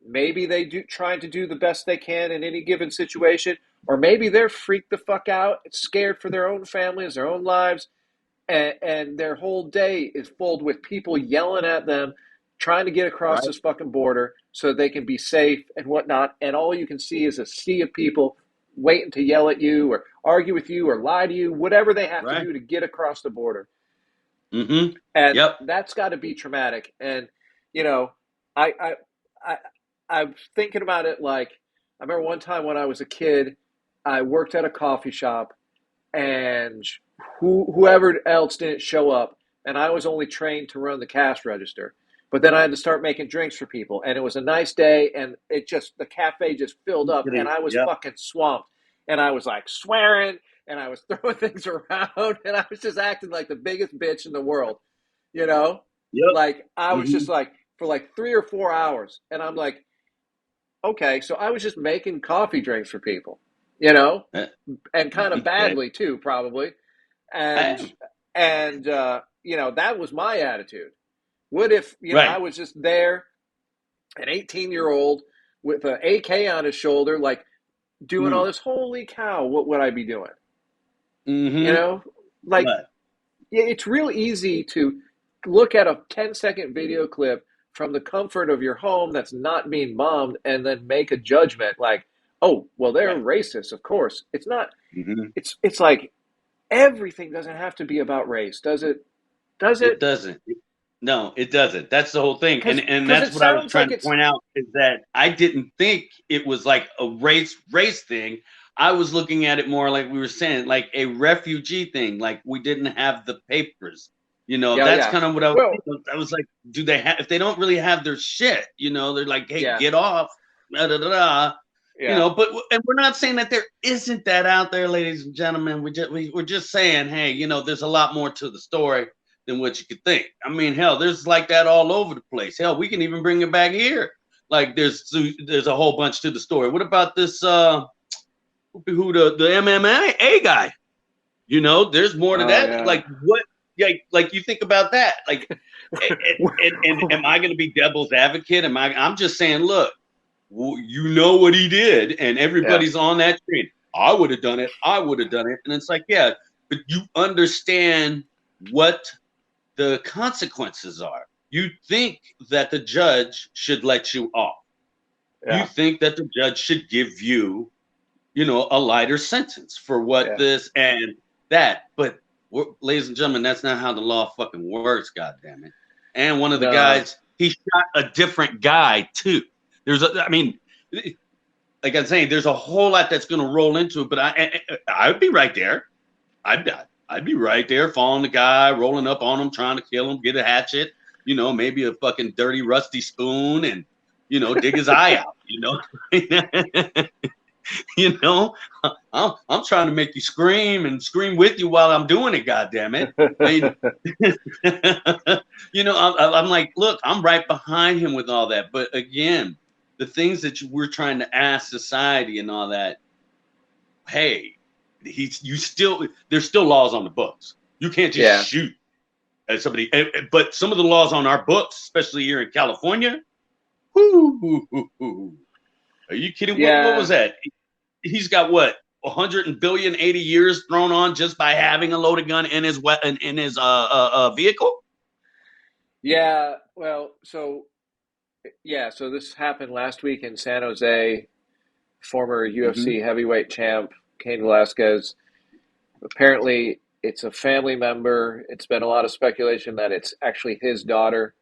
maybe they do trying to do the best they can in any given situation, or maybe they're freaked the fuck out, scared for their own families, their own lives, and their whole day is filled with people yelling at them, trying to get across right, this fucking border so they can be safe and whatnot. And all you can see is a sea of people waiting to yell at you or argue with you or lie to you, whatever they have to right. do to get across the border. Mm-hmm. And Yep. that's got to be traumatic. And you know, I I I I'm thinking about it like, I remember one time when I was a kid, I worked at a coffee shop, and whoever else didn't show up, and I was only trained to run the cash register. But then I had to start making drinks for people, and it was a nice day, and the cafe just filled up, and I was Yep. fucking swamped, and I was like swearing, and I was throwing things around, and I was just acting like the biggest bitch in the world, you know, Yep. like I was Mm-hmm. just like for like 3 or 4 hours, and I'm like, okay, so I was just making coffee drinks for people, you know, and kind of Yeah. badly too, probably. And I- that was my attitude. What if I right. was just there, an 18-year-old with an AK on his shoulder, like doing all Mm. this? Holy cow! What would I be doing? You Mm-hmm. know, like, Right. yeah, it's real easy to look at a 10-second video clip from the comfort of your home that's not being bombed and then make a judgment like, oh, well, they're Right. racist. Of course, it's not. Mm-hmm. It's like everything doesn't have to be about race, does it? Does It it? doesn't. No, it doesn't. That's the whole thing. And Because that's it what I was sounds trying like to it's, point out is that I didn't think it was like a race thing. I was looking at it more like we were saying, like a refugee thing, like we didn't have the papers. You know, yeah, that's yeah. kind of what I was Well, thinking. I was like, do they have, if they don't really have their shit, they're like, hey, yeah, get off. Da, da, da, da. yeah, But and we're not saying that there isn't that out there, ladies and gentlemen. We're just saying, hey, there's a lot more to the story than what you could think. I mean, hell, there's like that all over the place. Hell, we can even bring it back here. Like there's a whole bunch to the story. What about this who the MMA guy? There's more to oh that. yeah. Like what like you think about that. Like and am I going to be devil's advocate? I'm just saying, look, you know what he did and Yeah, everybody's on that train. I would have done it. I would have done it. And it's like, yeah, but you understand what the consequences are. You think that the judge should let you off. You yeah, think that the judge should give you, a lighter sentence for what yeah. this and that. But, ladies and gentlemen, that's not how the law fucking works, God damn it. And one of the No, guys, he shot a different guy too. I mean, like I'm saying, there's a whole lot that's going to roll into it. But I would be right there. I'd be right there, following the guy, rolling up on him, trying to kill him, get a hatchet, maybe a fucking dirty, rusty spoon, and dig his eye out. You know, I'm trying to make you scream and scream with you while I'm doing it. God damn it! I mean, I'm like, look, I'm right behind him with all that. But again, the things that we're trying to ask society and all that, hey, there's still laws on the books. You can't just yeah, shoot at somebody. But some of the laws on our books, especially here in California, whoo, are you kidding? What yeah, was that? He's got what 100 billion 80 years thrown on just by having a loaded gun in his vehicle. yeah. Well, so this happened last week in San Jose. Former Mm-hmm. UFC heavyweight champ Cain Velasquez. Apparently, it's a family member. It's been a lot of speculation that it's actually his daughter,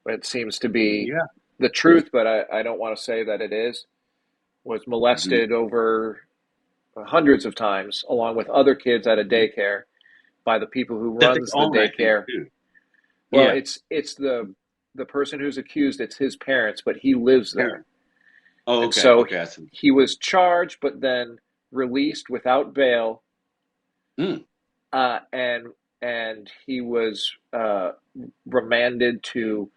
but it seems to be Yeah. the truth. But I don't want to say that it is. Was Mm-hmm. molested over hundreds of times, along with other kids at a daycare, by the people who That they runs the own, I think, daycare. too. Well, Yeah. it's the person who's accused. It's his parents, but he lives there, Parent. Oh, and okay. so Okay. I see. he was charged, but then released without bail, Mm. and he was remanded to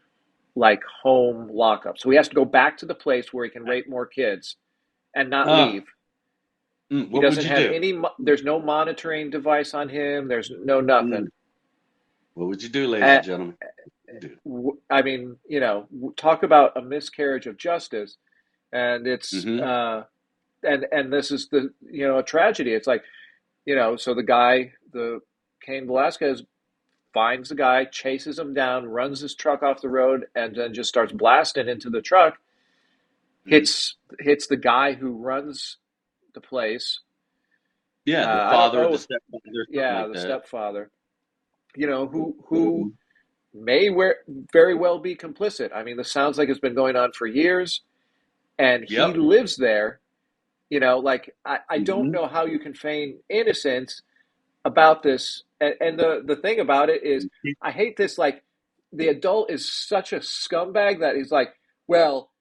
like home lockup. So he has to go back to the place where he can rape more kids and not Oh, leave. He what would doesn't you have do? any. There's no monitoring device on him. There's no nothing. Mm. What would you do, ladies Uh, and gentlemen? Do. I mean, talk about a miscarriage of justice, and it's Mm-hmm. and this is the a tragedy. It's like so the guy, the Cain Velasquez, finds the guy, chases him down, runs his truck off the road, and then just starts blasting into the truck. Mm-hmm. Hits the guy who runs the place. Yeah, the I don't father, know the if stepfather, something yeah, like the that. stepfather. Who Mhm. may very well be complicit. I mean, this sounds like it's been going on for years, and he Yep. lives there. Like I don't Mm-hmm. know how you can feign innocence about this. And the thing about it is, I hate this. Like, the adult is such a scumbag that he's like, well,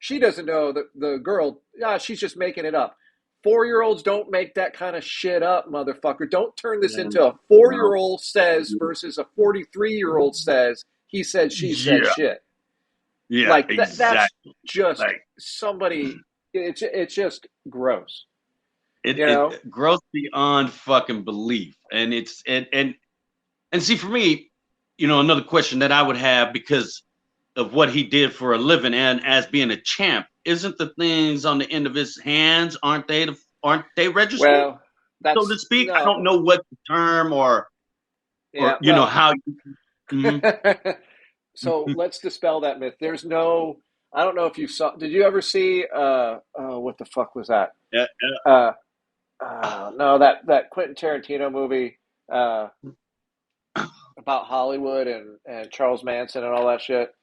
she doesn't know the girl. She's just making it up. 4-year-olds don't make that kind of shit up, motherfucker. Don't turn this into a Well, 4-year-old says versus a 43-year-old says he said she said yeah, shit. yeah, Like that's exactly. just Like somebody. It's just gross. it, You know. it grows beyond fucking belief, and it's and see for me, another question that I would have because of what he did for a living and as being a champ, isn't the things on the end of his hands aren't they registered, Well, so to that's speak? I no. don't know what the term or Yeah. Well, how. Mhm. so let's dispel that myth. There's no. I don't know if you saw. Did you ever see? What the fuck was that? Yeah, Uh, no, that Quentin Tarantino movie about Hollywood and Charles Manson and all that shit.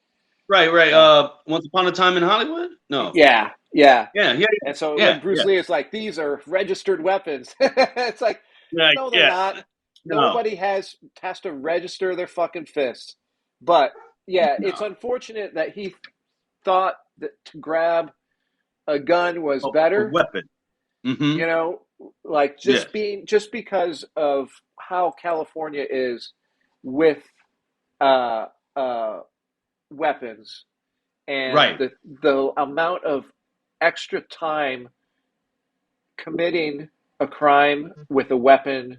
right, right. Uh, Once Upon a Time in Hollywood. No. yeah, yeah. Yeah, yeah, And so yeah, when Bruce yeah, Lee is like, these are registered weapons. It's like, yeah, no, they're yeah. not. No. Nobody has to register their fucking fists. But yeah, it's No. unfortunate that he thought that to grab a gun was Oh, a better. weapon. Mm-hmm. You know, like Yes. just because of how California is with uh, uh, weapons and Right. the amount of extra time committing a crime with a weapon,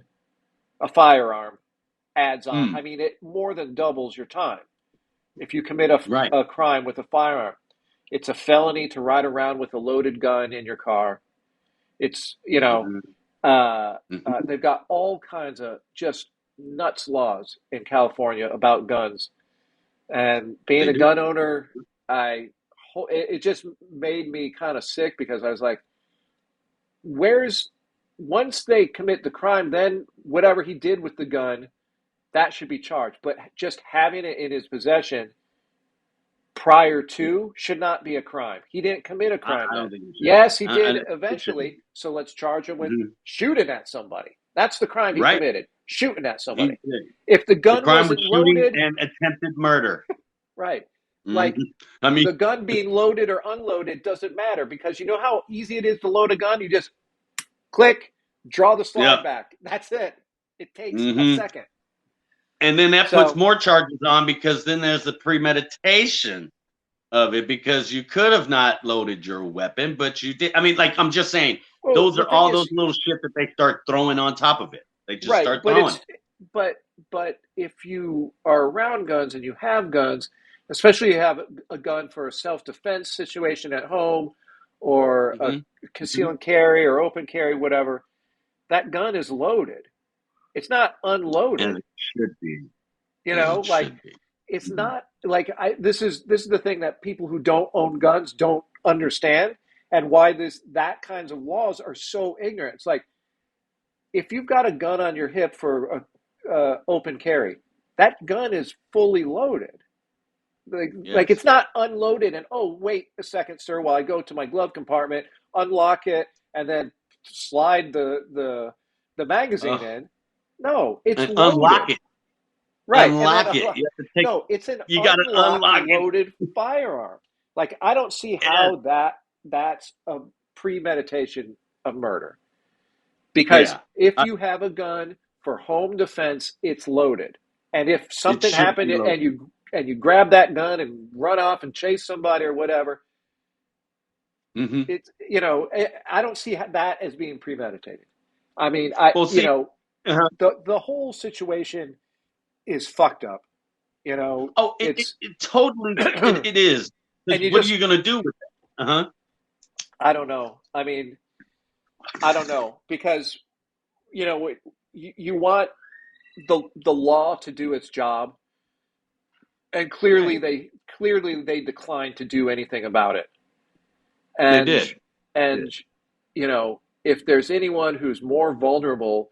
a firearm, adds on. I Mm. mean, it more than doubles your time if you commit Right. a crime with a firearm. It's a felony to ride around with a loaded gun in your car. It's Mm-hmm. Mm-hmm. they've got all kinds of just nuts laws in California about guns. And being They a do. gun owner, I it just made me kind of sick because I was like, where's once they commit the crime, then whatever he did with the gun, that should be charged. But just having it in his possession prior to should not be a crime. He didn't commit a crime I then. don't think it should be. Yes, he did It shouldn't eventually. So let's charge him be. with Mhm. shooting at somebody. That's the crime he Right. committed, shooting at He somebody. did. If the The gun crime was wasn't shooting loaded, and attempted murder. right, Hmm. like I mean, the gun being loaded or unloaded doesn't matter because you know how easy it is to load a gun? You just click, draw the slide yeah. back. That's it. It takes a Hmm. second. And then that puts So, more charges on because then there's the premeditation of it because you could have not loaded your weapon, but you did. I mean, like I'm just saying, well, those the are thing all those is, little shit that they start throwing on top of it. They just right, start but throwing it's it. but but if you are around guns and you have guns, especially you have a gun for a self-defense situation at home or a Hmm. conceal Hmm. and carry or open carry, whatever, that gun is loaded. It's not And unloaded. it should be, You and know, it like should be. it's Hmm. not like this is the thing that people who don't own guns don't understand and why this that kinds of laws are so ignorant. It's like if you've got a gun on your hip for a open carry, that gun is fully loaded. Like Yes. it's not unloaded and oh wait a second, sir, while I go to my glove compartment, unlock it, and then slide the magazine in. No, it's and unlock loaded. it. Right. And then Unlock it. You have to take. no, it's an You got to unlocked unlock it. loaded firearm. Like I don't see Yeah. how that's a premeditation of murder. Because Yeah. if you have a gun for home defense, it's loaded. And if It something should be happened loaded. and you grab that gun and run off and chase somebody or whatever, Mm-hmm. it's I don't see that as being premeditated. I mean, I Well, see, uh the whole situation is fucked up. You know, oh, it's it totally and it is. Because you what are just you gonna do with it? Uh-huh. I don't know. I mean, I don't know because you want the law to do its job, and Right. clearly they declined to do anything about it. They And did. They and did. if there's anyone who's more vulnerable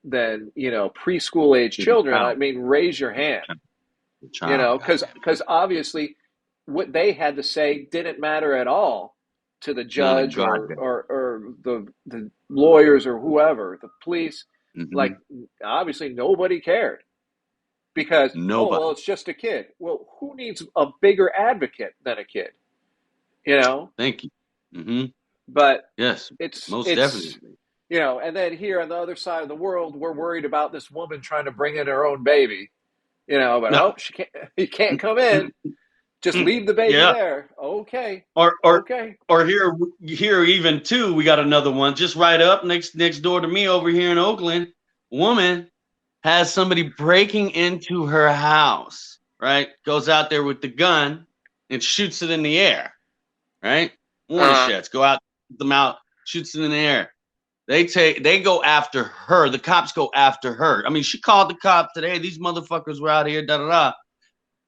than preschool age It's a children, I child. mean, raise your hand. A child. Because obviously what they had to say didn't matter at all to the Not a judge goddamn. or the lawyers or whoever, the police. Mm-hmm. Like obviously nobody cared because oh well Nobody. it's just a kid. Well, who needs a bigger advocate than a kid? You know, Thank you. Mm-hmm. but Yes. it's Most it's definitely. and then here on the other side of the world, we're worried about this woman trying to bring in her own baby. But No. oh, she can't. He can't come in. Just leave the baby Yeah. there. Okay, Or or okay. or here even too. We got another one just right up next door to me over here in Oakland. Woman has somebody breaking into her house. Right, goes out there with the gun and shoots it in the air. Right, warning Uh, shots go out, shoot them out, shoots it in the air. They go after her. The cops go after her. I mean, she called the cops today. These motherfuckers were out here, da da da.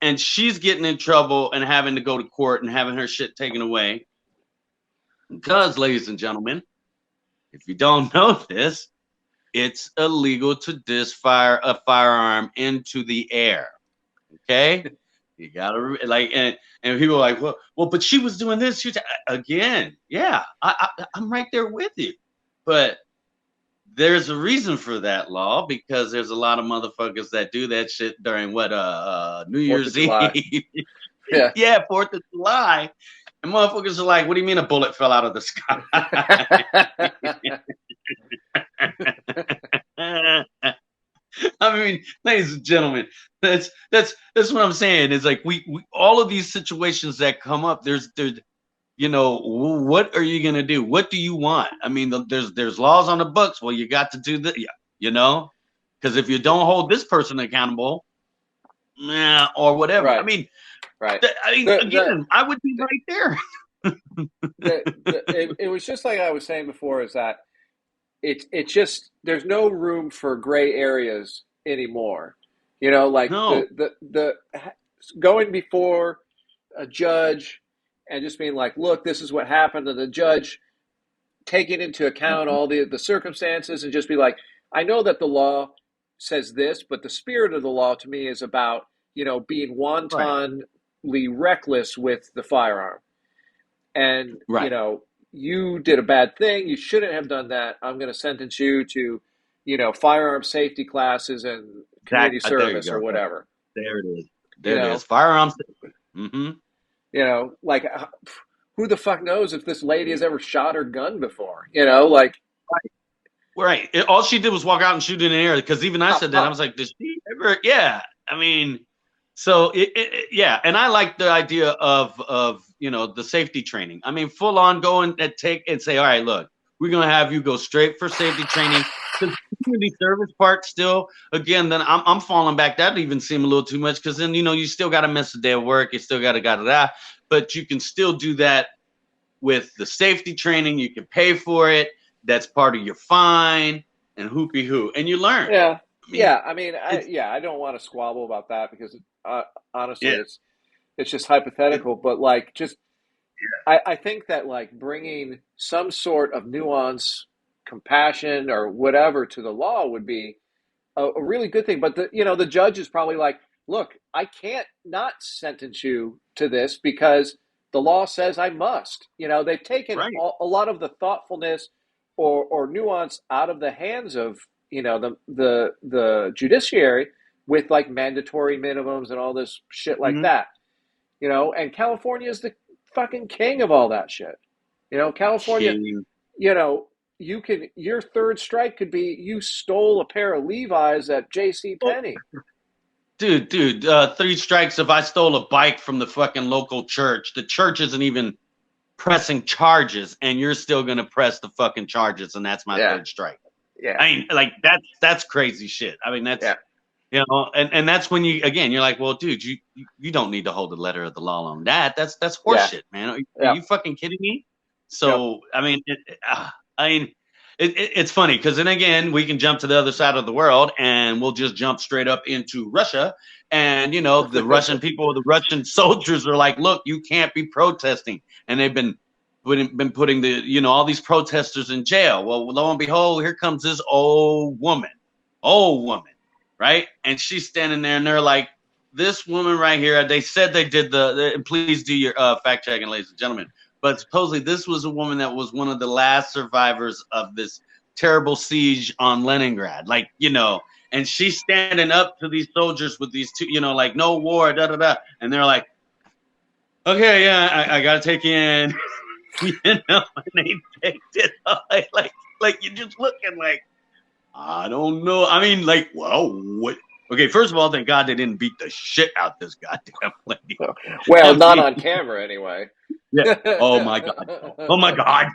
And she's getting in trouble and having to go to court and having her shit taken away. Because, ladies and gentlemen, if you don't know this, it's illegal to disfire a firearm into the air. Okay, you gotta like, and people are like, well, but she was doing this. She was, again, yeah, I'm right there with you, but there's a reason for that law because there's a lot of motherfuckers that do that shit during what New Fourth of Year's July. Eve. Yeah. Yeah, 4th of July. And motherfuckers are like, what do you mean a bullet fell out of the sky? I mean, ladies and gentlemen, that's what I'm saying. Is like we all of these situations that come up, there's what are you gonna do? What do you want? I mean, there's laws on the books. Well, you got to do that, you know, because if you don't hold this person accountable, or whatever. Right. Right. I mean, The again, I would be right there. it was just like I was saying before. Is that it's just there's no room for gray areas anymore. Like No, the going before a judge and just being like, look, this is what happened, and the judge taking into account all the circumstances and just be like, I know that the law says this, but the spirit of the law to me is about being right, wantonly reckless with the firearm, and right, you did a bad thing. You shouldn't have done that. I'm going to sentence you to firearm safety classes and Zach. community There you service or go. whatever. There it is. You There it is. know, Firearms. Mm-hmm. like who the fuck knows if this lady has ever shot her gun before? Like Right. All she did was walk out and shoot in the air. Because even I pop said that, I was pop. like, did she ever? Yeah. I mean, so yeah. And I like the idea of the safety training. I mean, full on going and take and say, all right, look, we're gonna have you go straight for safety training. The community service part still, again, then I'm falling back. That even seem a little too much because then you still got to miss a day of work. You still got to that, but you can still do that with the safety training. You can pay for it. That's part of your fine and hoopy hoo, and you learn. Yeah, I mean, yeah. I mean, it's I don't want to squabble about that because honestly, yeah, it's just it, hypothetical. But like, just I think that like bringing some sort of nuance, compassion, or whatever to the law would be a really good thing. But the judge is probably like, look, I can't not sentence you to this because the law says I must. They've taken right. a lot of the thoughtfulness or nuance out of the hands of the judiciary with like mandatory minimums and all this shit like Mm-hmm. that. And California is the fucking king of all that shit. California, King. you know, your third strike could be you stole a pair of Levi's at J.C. Oh, Penney. dude, three strikes if I stole a bike from the fucking local church. The church isn't even pressing charges, and you're still gonna press the fucking charges, and that's my Yeah, third strike. yeah, I mean, like that's crazy shit. I mean, yeah, and that's when you're like, well, dude, you don't need to hold the letter of the law on that. That's yeah, horseshit, man. Are yeah, you fucking kidding me? yep. So, I mean, I mean, it's funny because then again, we can jump to the other side of the world, and we'll just jump straight up into Russia, and the Russian people, the Russian soldiers are like, look, you can't be protesting, and they've been putting all these protesters in jail. Well, lo and behold, here comes this old woman, right? And she's standing there, and they're like, this woman right here. They said they did and please do your fact checking, ladies and gentlemen. But supposedly this was a woman that was one of the last survivors of this terrible siege on Leningrad. And she's standing up to these soldiers with these two, like no war, da da da. And they're like, okay, yeah, I gotta take you in. And they picked it up. Like you're just looking like, I don't know. I mean, like, well, what? Okay, first of all, thank God they didn't beat the shit out this goddamn lady. Well, I not mean, on camera anyway. yeah. Oh my God. Oh my God.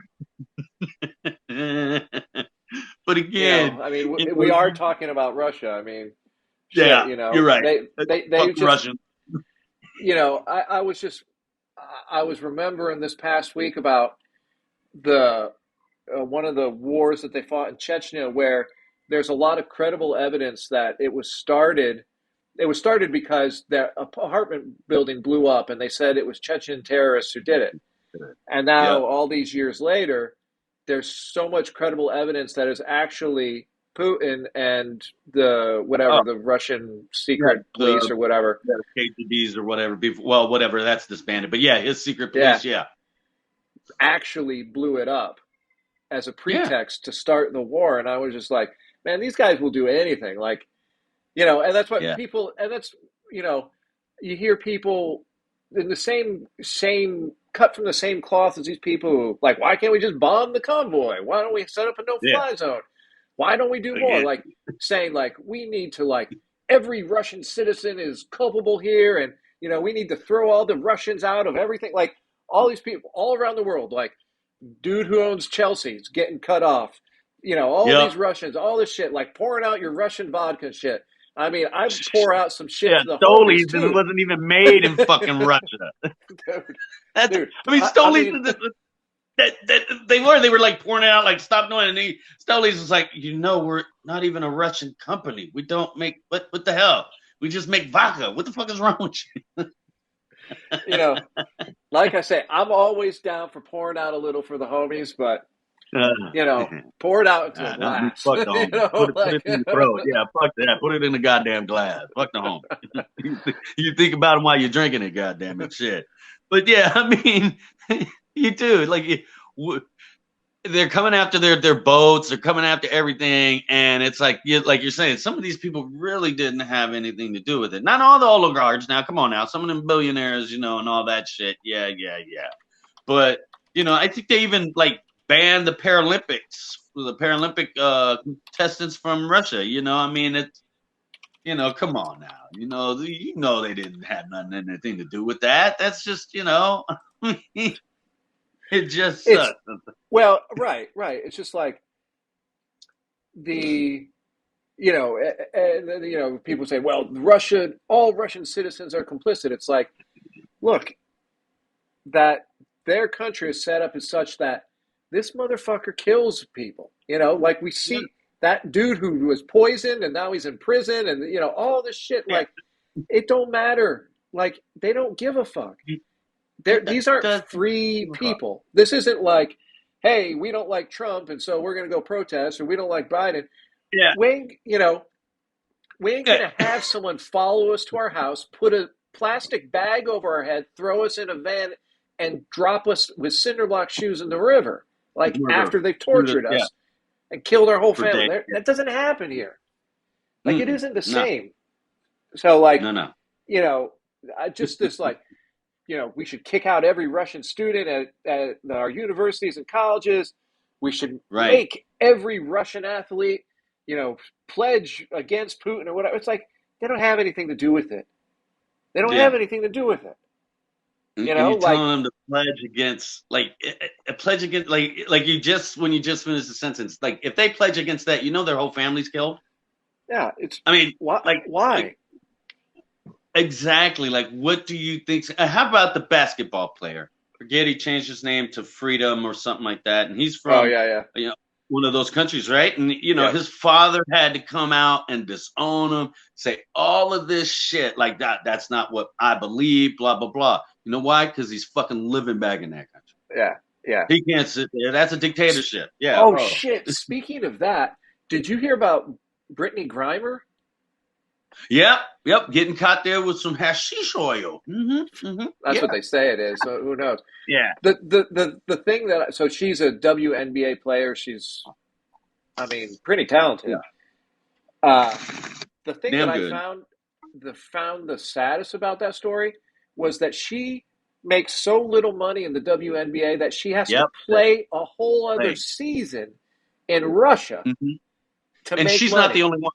But again, I mean, you we know, are talking about Russia. I mean, shit. yeah, you're right. They Fuck just, Russian. I was just, I was remembering this past week about the one of the wars that they fought in Chechnya, where there's a lot of credible evidence that it was started. It was started because their apartment building blew up, and they said it was Chechen terrorists who did it. And Yeah. now, all these years later, there's so much credible evidence that is actually Putin and Oh, the Russian yeah. secret police or whatever. The KGBs or whatever. Well, whatever. That's disbanded. But yeah, his secret Yeah, police. Yeah. actually blew it up as a Yeah. pretext to start the war. And I was just like, man, these guys will do anything. And that's what Yeah. people, and that's, you know, you hear people in the same cut from the same cloth as these people who, like, why can't we just bomb the convoy? Why don't we set up a no Yeah. fly zone? Why don't we do more? Again. Like, saying, like, we need to, like, every Russian citizen is culpable here, and, we need to throw all the Russians out of everything. Like, all these people all around the world, like, dude who owns Chelsea's getting cut off. All Yep. these Russians, all this shit, like pouring out your Russian vodka shit. I mean, I pour out some shit Yeah. to the Stolies, homies and it too. wasn't even made in fucking Russia. dude, That's. dude, I mean, I Stolies. mean, That they were like pouring it out like stop doing it. And Stolies was like, we're not even a Russian company. We don't make what the hell? We just make vodka. What the fuck is wrong with you? you know, like I say, I'm always down for pouring out a little for the homies, but Uh, pour it out into a don't do glass. fuck the home. Put it in Like your throat. Yeah, fuck that. Put it in a goddamn glass. Fuck the home. You think about them while you're drinking it, goddamn it, shit. But yeah, I mean, you do like they're coming after their boats, they're coming after everything, and it's like you're saying, some of these people really didn't have anything to do with it. Not all the oligarchs. Now, come on, now, some of them billionaires, and all that shit. Yeah, yeah, yeah. But I think they even like banned the Paralympic contestants from Russia. I mean, it's come on now. They didn't have anything to do with that. That's just it just it's sucks. well, right, right. It's just like the and people say, well, all Russian citizens are complicit. It's like, look, that their country is set up as such that this motherfucker kills people. Like we Yeah, see that dude who was poisoned and now he's in prison, and all this shit. yeah. Like, it don't matter. Like, they don't give a fuck. These aren't Does free people. This isn't like, hey, we don't like Trump, and so we're going to go protest, or we don't like Biden. yeah, We ain't, we ain't yeah, going to have someone follow us to our house, put a plastic bag over our head, throw us in a van, and drop us with cinder block shoes in the river. like murder after they've through the tortured us and killed our whole for family. days. That doesn't happen here. Like it isn't the No, same. So like, no. you know, just this like, we should kick out every Russian student at our universities and colleges. We should Right. make every Russian athlete, pledge against Putin or whatever. It's like they don't have anything to do with it. They don't have Yeah. anything to do with it. And you're Like, telling them to pledge against, like, a pledge against, like you just, when you just finished the sentence, like, if they pledge against that, their whole family's killed. yeah, it's I mean, why? like exactly. Like, what do you think? How about the basketball player? Forget he changed his name to Freedom or something like that. And he's Oh from, yeah. one of those countries, right? And, Yep. his father had to come out and disown him, say all of this shit like that. That's not what I believe, blah, blah, blah. You know why? Because he's fucking living back in that country. Yeah. He can't sit there. That's a dictatorship. Yeah. Oh shit! Speaking of that, did you hear about Brittany Griner? Yep. Getting caught there with some hashish oil. That's what they say it is. So who knows? Yeah. The thing so she's a WNBA player. She's, pretty talented. Yeah. The thing Damn that good. I found the saddest about that story was that she makes so little money in the WNBA that she has to play a whole other season in Russia to and make she's money. not the only one.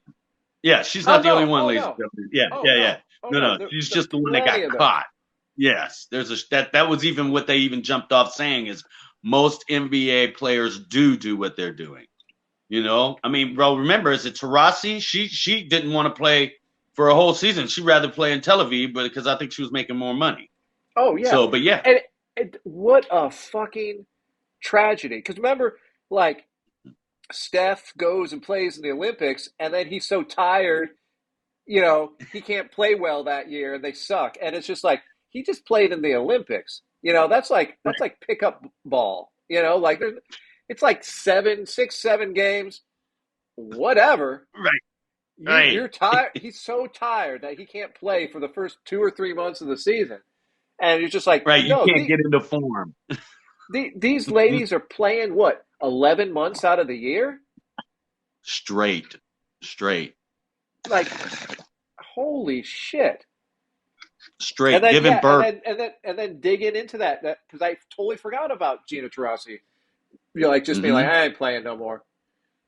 Yeah, she's not the only one, ladies and no. gentlemen. Yeah. No. She's just the one that got caught. Yes, there's that was even what they even jumped off saying is most NBA players do what they're doing. Bro, remember, is it Taurasi? She didn't want to play for a whole season. She'd rather play in Tel Aviv, but because I think she was making more money. Oh yeah. So, but yeah. And what a fucking tragedy. Because remember, like, Steph goes and plays in the Olympics, and then he's so tired, he can't play well that year, and they suck. And it's just like he just played in the Olympics. That's like pickup ball. Like it's like 6, 7 games, whatever. Right. You're tired. He's so tired that he can't play for the first 2 or 3 months of the season, and you're just like, right. You can't get into form. These ladies are playing what, 11 months out of the year? Straight. Like, holy shit. Straight, giving birth. And then digging into that because I totally forgot about Gina Taurasi. Being like, I ain't playing no more.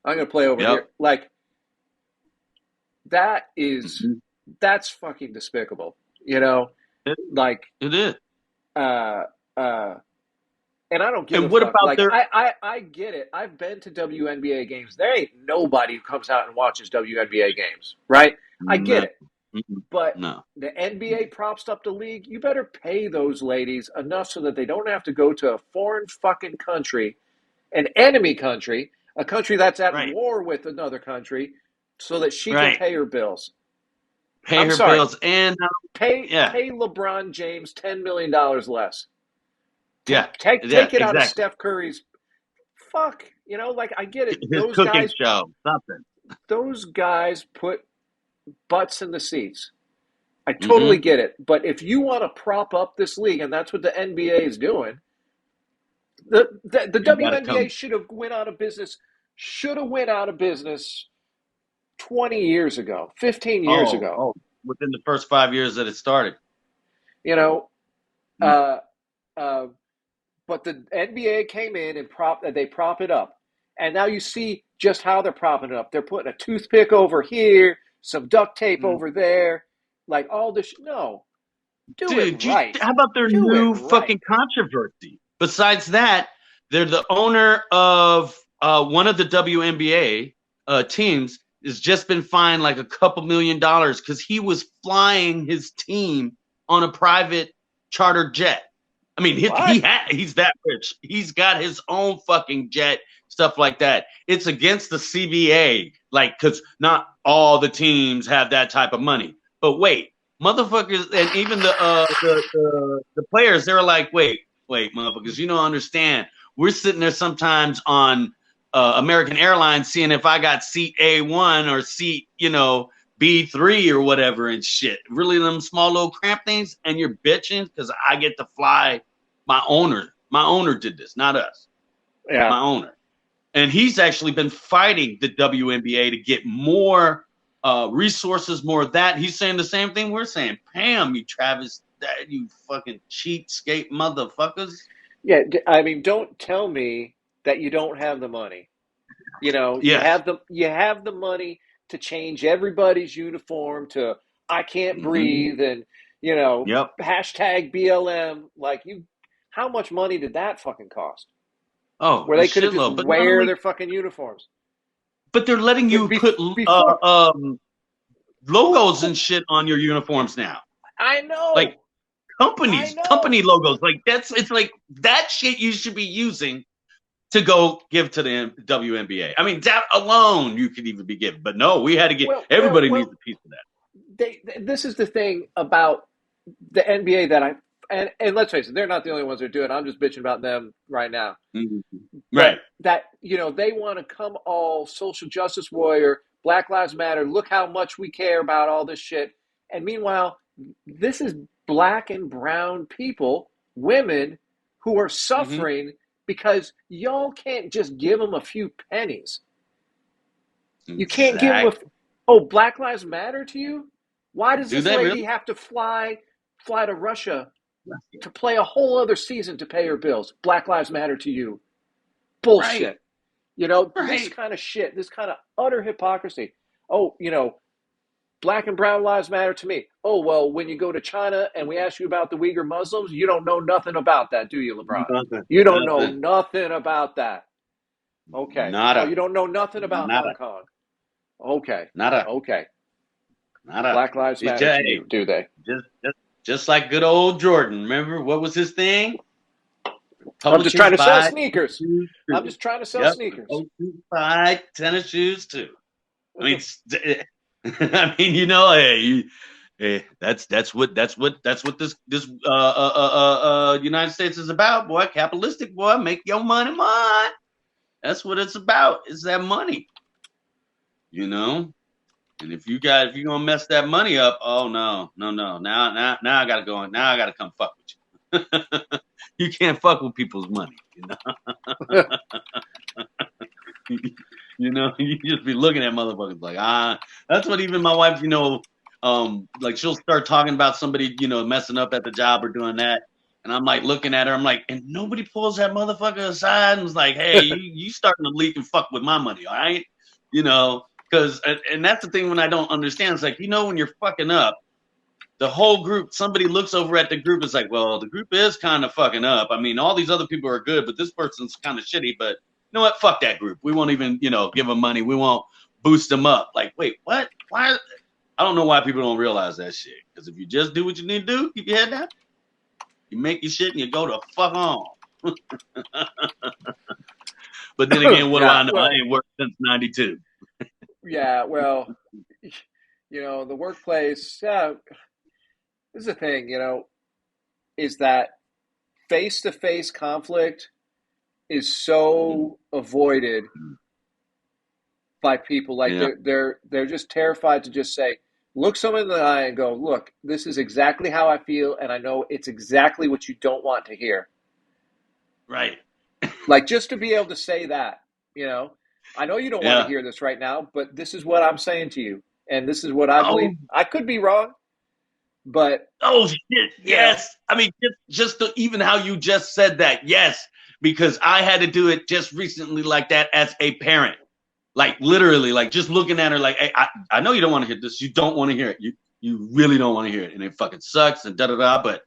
I'm going to play over here. Like, that's fucking despicable. Like, it is. And I don't give a what fuck. about like, their... I get it. I've been to WNBA games. There ain't nobody who comes out and watches WNBA games, right? I get it. But the NBA props up the league. You better pay those ladies enough so that they don't have to go to a foreign fucking country, an enemy country, a country that's at war with another country, so that she can pay her bills. Bills and pay LeBron James $10 million less. Take it out of Steph Curry's. Fuck, like I get it. His those cooking guys, show, something. Those guys put butts in the seats. I totally get it. But if you want to prop up this league, and that's what the NBA is doing, the WNBA should have went out of business. Should have went out of business 20 years ago, 15 years ago. Within the first 5 years that it started. But the NBA came in and they prop it up. And now you see just how they're propping it up. They're putting a toothpick over here, some duct tape over there, like all this. No. Dude, how about their new fucking controversy? Besides that, they're the owner of one of the WNBA teams has just been fined like a couple $1 million because he was flying his team on a private charter jet. I mean, he's that rich. He's got his own fucking jet, stuff like that. It's against the CBA, like, because not all the teams have that type of money. But wait, motherfuckers, and even the players, they're like, wait, motherfuckers, you don't understand. We're sitting there sometimes on American Airlines seeing if I got seat A1 or seat, B3 or whatever and shit. Really them small little cramp things, and you're bitching because I get to fly. My owner did this, not us. Yeah. my owner, and he's actually been fighting the WNBA to get more resources, more of that. He's saying the same thing we're saying. Pam, you Travis, that you fucking cheapskate motherfuckers. Yeah. I mean, don't tell me that you don't have the money. You know, Yes. you have the money to change everybody's uniform to I can't Mm-hmm. breathe and you know Yep. hashtag BLM. Like you, how much money did that fucking cost? Oh, Where a they could have just shitload. But not wear only, their fucking uniforms. but they're letting you put Before logos and shit on your uniforms now. I Like know, I company know. logos. Like it's like that shit you should be using to go give to the WNBA. I mean, that alone you could even be given. But no, we had to get everybody needs a piece of that. This is the thing about the NBA that and let's face it, they're not the only ones that do it. I'm just bitching about them right now. Mm-hmm. But Right. that they want to come all social justice warrior, Black Lives Matter. Look how much we care about all this shit. And meanwhile, this is black and brown people, women who are Mm-hmm. suffering because y'all can't just give them a few pennies. You can't give them a. Exactly. Oh, Black Lives Matter to you? Why does Do this they lady really? have to fly to Russia to play a whole other season to pay her bills? Black Lives Matter to you? Right. Bullshit. This Right. kind of shit, this kind of utter hypocrisy. Oh, black and brown lives matter to me. Oh, well, when you go to China and we ask you about the Uyghur Muslims, you don't know nothing about that, do you, LeBron? Nothing. You don't know Nothing. nothing about that. Okay. Oh, Nada. you don't know nothing about Hong Nada. Kong. Okay. Nada. Okay. Nada. Black lives It's matter just, to you, do they? just just like good old Jordan. Remember what was his thing? I'm just trying Publishers to sell buy sneakers. shoes I'm too. just trying to sell Yep. sneakers. Publishers buy tennis shoes too. I mean, I mean, hey, that's what this United States is about, boy. Capitalistic, boy. Make your money, mine. That's what it's about. It's that money, you know. And if you're gonna mess that money up, oh no, no, no. Now I gotta go on. Now I gotta come fuck with you. You can't fuck with people's money, you just be looking at motherfuckers like, that's what even my wife, like she'll start talking about somebody, messing up at the job or doing that. And I'm like looking at her, I'm like, and nobody pulls that motherfucker aside and was like, hey, you starting to leak and fuck with my money, all right? Because and that's the thing when I don't understand. It's like, when you're fucking up, the whole group, somebody looks over at the group, it's like, well, the group is kind of fucking up. I mean, all these other people are good, but this person's kind of shitty. But you know what? Fuck that group. We won't even, give them money. We won't boost them up. Like, wait, what? Why? I don't know why people don't realize that shit. Because if you just do what you need to do, keep your head down, you make your shit and you go to fuck on. But then again, what do Yeah, I know? I well, ain't worked since '92. yeah, well, the workplace, this is the thing, is that face to face conflict is so avoided by people. Like Yeah, they're just terrified to just say, look someone in the eye and go, look, this is exactly how I feel, and I know it's exactly what you don't want to hear. right. Like just to be able to say that, you know, I know you don't want to Yeah. hear this right now, but this is what I'm saying to you, and this is what I believe. Oh, I could be wrong, but Oh shit! you know, Yes, I mean even how you just said that. Yes, because I had to do it just recently like that as a parent, like literally, like just looking at her like, hey, I know you don't want to hear this. You don't want to hear it. You really don't want to hear it, and it fucking sucks and da da da. But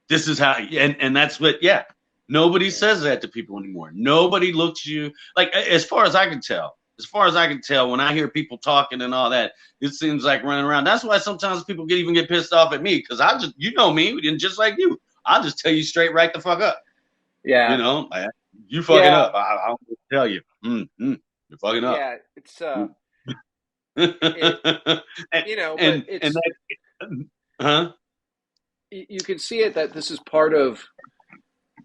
this is how, and that's what. Yeah, nobody yeah, says that to people anymore. Nobody looks you like, as far as I can tell. As far as I can tell, when I hear people talking and all that, it seems like running around. That's why sometimes people even get pissed off at me because I just, me, and just like you, I'll just tell you straight right the fuck up. yeah, Like, you fucking yeah, up. I don't tell you, you're fucking up. yeah. It's and it, but and it's that, huh? you can see it that this is part of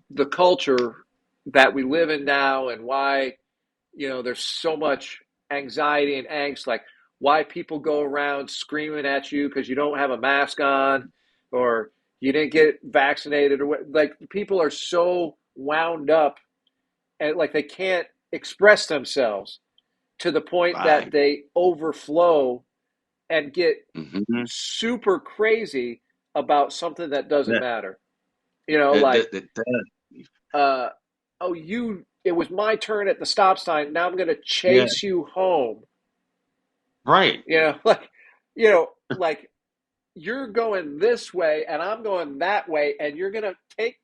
the culture that we live in now, and why there's so much anxiety and angst, like why people go around screaming at you because you don't have a mask on or you didn't get vaccinated or what. Like people are so wound up and like they can't express themselves to the point that Right. they overflow and get Mm-hmm. super crazy about something that doesn't Yeah. matter. You know, like, Does. uh, oh, it was my turn at the stop sign. Now I'm going to Yeah. chase you home. Right. You know, like you're going this way and I'm going that way, and you're going to take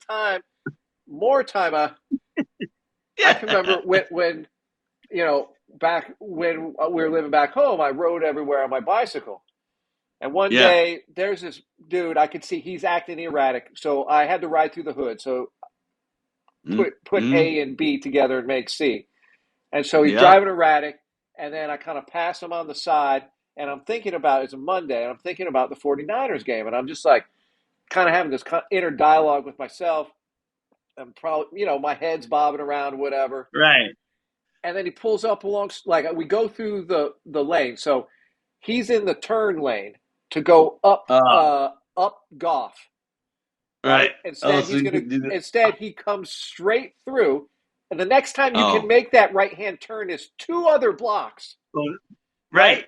more time. I can Yeah. remember when back when we were living back home, I rode everywhere on my bicycle. And one Yeah. day, there's this dude. I could see he's acting erratic, so I had to ride through the hood. So put Mm-hmm. A and B together and make C. And so he's Yep. driving erratic, and then I kind of pass him on the side, and I'm thinking about it's a Monday, and I'm thinking about the 49ers game, and I'm just like kind of having this inner dialogue with myself. I'm probably, my head's bobbing around, whatever. Right. And then he pulls up along, like we go through the lane. So he's in the turn lane to go up Goff, right? Right. Oh, Instead, so you could do that. he comes straight through, and the next time you can Oh. make that right hand turn is two other blocks, Oh, right? right.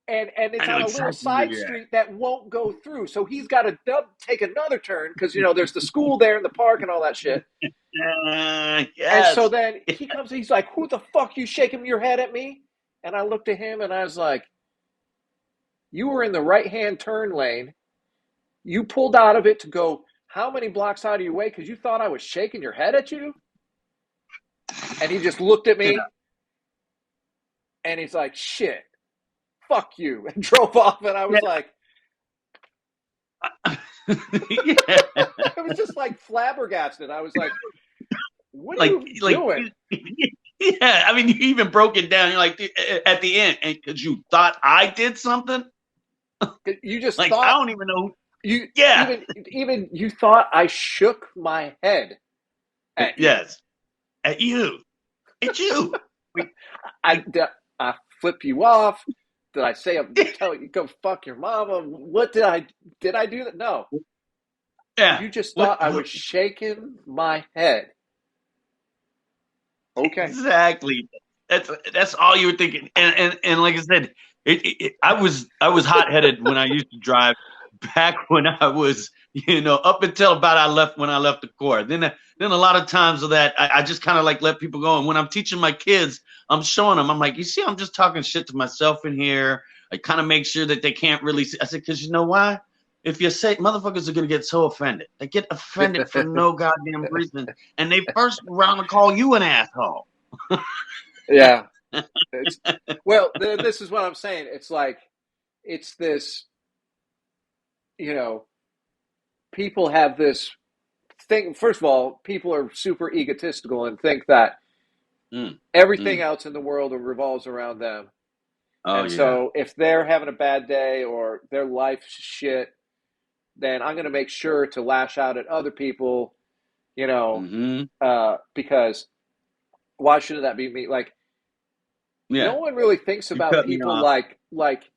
And I it's know on a little exactly where side you're street that won't go through. So he's got to take another turn because there's the school there in the park and all that shit. at. And so Yes. then he comes, he's like, "Who the fuck you shaking your head at me?" And I looked at him and I was like, "You were in the right hand turn lane. You pulled out of it to go how many blocks out of your way because you thought I was shaking your head at you?" And he just looked at Yeah. me and he's like, "Shit, fuck you," and drove off. And I was like, Yeah. I was just like flabbergasted. I was like, "What are like you like doing?" yeah. I mean, you even broke it down. You're like at the end, and because you thought I did something. You just Like I thought don't even know. you Yeah. even you thought I shook my head at you. Yes. At you. At you. Like, I like I flip you off. Did I say tell you go fuck your mama? What did I do that? No. yeah. You just What? thought I was shaking my head. Okay. Exactly. That's all you were thinking. And like I said, I was hot headed when I used to drive back when I was up until about I left the Corps. Then a lot of times of that I just kind of like let people go. And when I'm teaching my kids, I'm showing them. I'm like, you see, I'm just talking shit to myself in here. I kind of make sure that they can't really see. I said, because you know why? If you say motherfuckers are gonna get so offended, they get offended for no goddamn reason, and they first round to call you an asshole. Yeah. It's well, this is what I'm saying. It's like it's this, you know, people have this thing. First of all, people are super egotistical and think that Mm, everything mm. else in the world revolves around them. Oh And yeah. so if they're having a bad day or their life's shit, then I'm going to make sure to lash out at other people, Mm-hmm. because why shouldn't that be me? Like, no Yeah. one really thinks You about cut me people off. like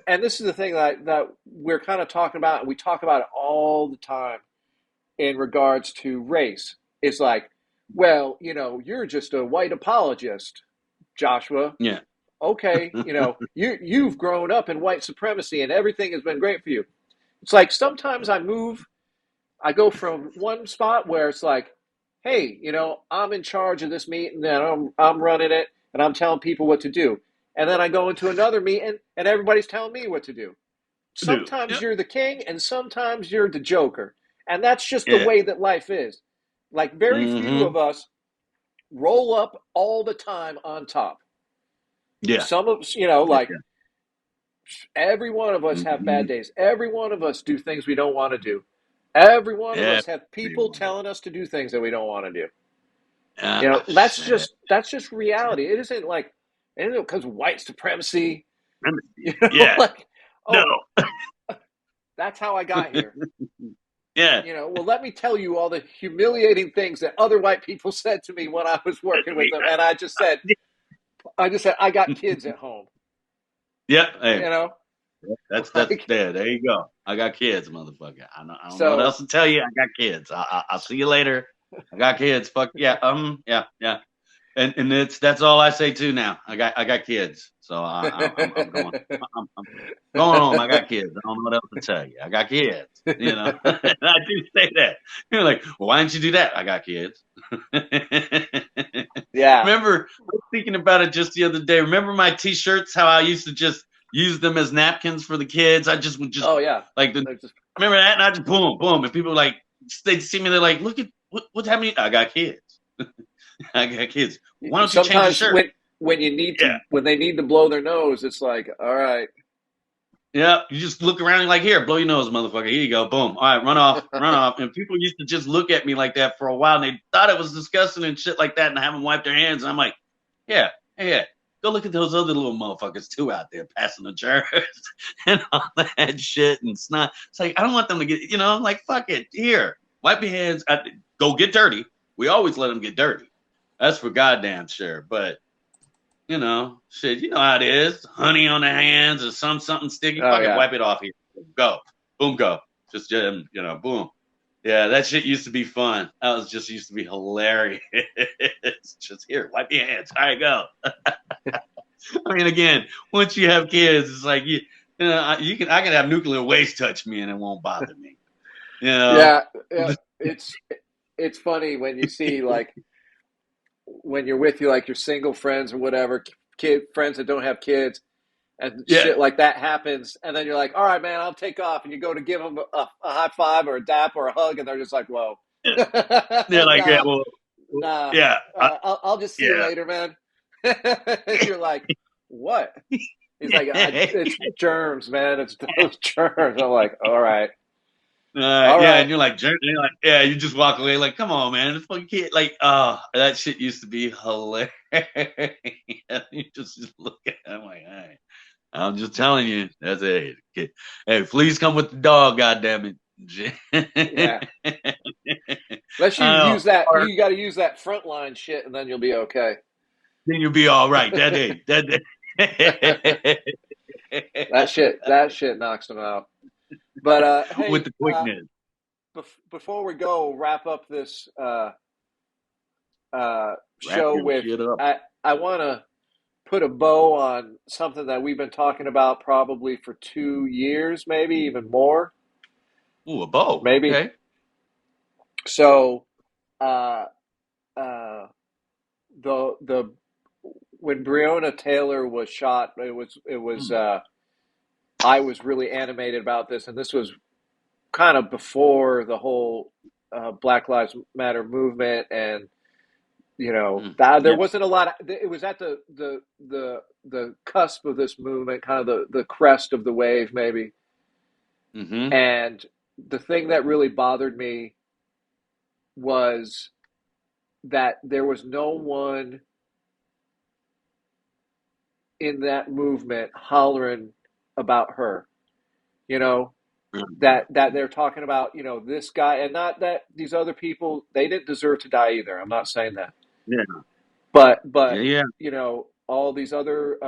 and this is the thing that we're kind of talking about, and we talk about it all the time in regards to race. It's like, well, you're just a white apologist, Joshua. Yeah. Okay, you've grown up in white supremacy and everything has been great for you. It's like sometimes I go from one spot where it's like, hey, I'm in charge of this meeting and I'm running it and I'm telling people what to do. And then I go into another meeting and everybody's telling me what to do. Do. Sometimes Yep. you're the king and sometimes you're the joker. And that's just the Yeah. way that life is. Like, very few Mm-hmm. of us roll up all the time on top. Yeah. Some of us, Yeah. like, every one of us have Mm-hmm. bad days. Every one of us do things we don't want to do. Every one of us have people Everyone. telling us to do things that we don't want to do. Shit. That's just reality. It isn't because of white supremacy. Yeah. Like, No. oh, that's how I got here. Yeah. Well, let me tell you all the humiliating things that other white people said to me when I was working with them, and I just said I got kids at home. Yep. You Hey, know, that's like, there. There you go. I got kids, motherfucker. I don't know what so else to tell you. I got kids. I'll see you later. I got kids. Fuck yeah. Yeah, yeah. And that's all I say too now. I got kids, so I'm going. I'm going home. I got kids. I don't know what else to tell you. I got kids. And I do say that. You're like, well, why didn't you do that? I got kids. Yeah. Remember, I was thinking about it just the other day. Remember my T-shirts? How I used to just use them as napkins for the kids. I just would just Oh yeah. like They're just remember that, and I just boom, boom, and people like they'd see me. They're like, look at what's happening. I got kids. I got kids. Why don't you change your sometimes shirt? Yeah. when they need to blow their nose, it's like, all right. Yeah, you just look around and like, here, blow your nose, motherfucker. Here you go. Boom. All right, run off, run off. And people used to just look at me like that for a while, and they thought it was disgusting and shit like that, and have them wipe their hands. And I'm like, yeah, yeah. Go look at those other little motherfuckers too out there passing the germs and all that shit and snot. It's like I don't want them to get, like fuck it. Here, wipe your hands. Go get dirty. We always let them get dirty. That's for goddamn sure. But shit, you know how it is. Honey on the hands or something sticky. Oh Fuck it, yeah. wipe it off here. Go. Boom, go. Just, boom. Yeah, that shit used to be fun. That was just used to be hilarious. Just here, wipe your hands. All right, go. I mean, again, once you have kids, it's like I can have nuclear waste touch me and it won't bother me. You know. Yeah, yeah. It's funny when you see like when you're with your single friends or whatever, kid friends that don't have kids, and Yeah. shit like that happens, and then you're like, all right, man, I'll take off, and you go to give them a high five or a dap or a hug, and they're just like, whoa, They're like, yeah, nah, well, nah, yeah, I'll just see you yeah. later, man. You're like, what? He's like, it's germs, man. It's those germs. I'm like, all right, all Yeah, right. and you're like, yeah, you just walk away like, come on, man, this fucking kid, like, oh, that shit used to be hilarious. You just look at it, I'm like, hey, I'm just telling you, that's it. Kid. Hey, please come with the dog, goddamn Yeah. it. Unless you Oh, use that, or you got to use that frontline shit, and then you'll be okay. then you'll be all right. That day. That shit knocks them out. But With hey, the quickness. before we go wrap up this Wrap show your with, shit up. I want to put a bow on something that we've been talking about probably for 2 years, maybe even more, Ooh, a bow. maybe. Okay. So, uh, uh, the when Breonna Taylor was shot, it was Hmm. I was really animated about this, and this was kind of before the whole Black Lives Matter movement, and Mm. that there Yeah. wasn't a lot of, it was at the cusp of this movement, kind of the crest of the wave, maybe. Mm-hmm. And the thing that really bothered me was that there was no one in that movement hollering about her. You know, that they're talking about, this guy, and not that these other people, they didn't deserve to die either. I'm not saying that. Yeah. Yeah. But Yeah. all these other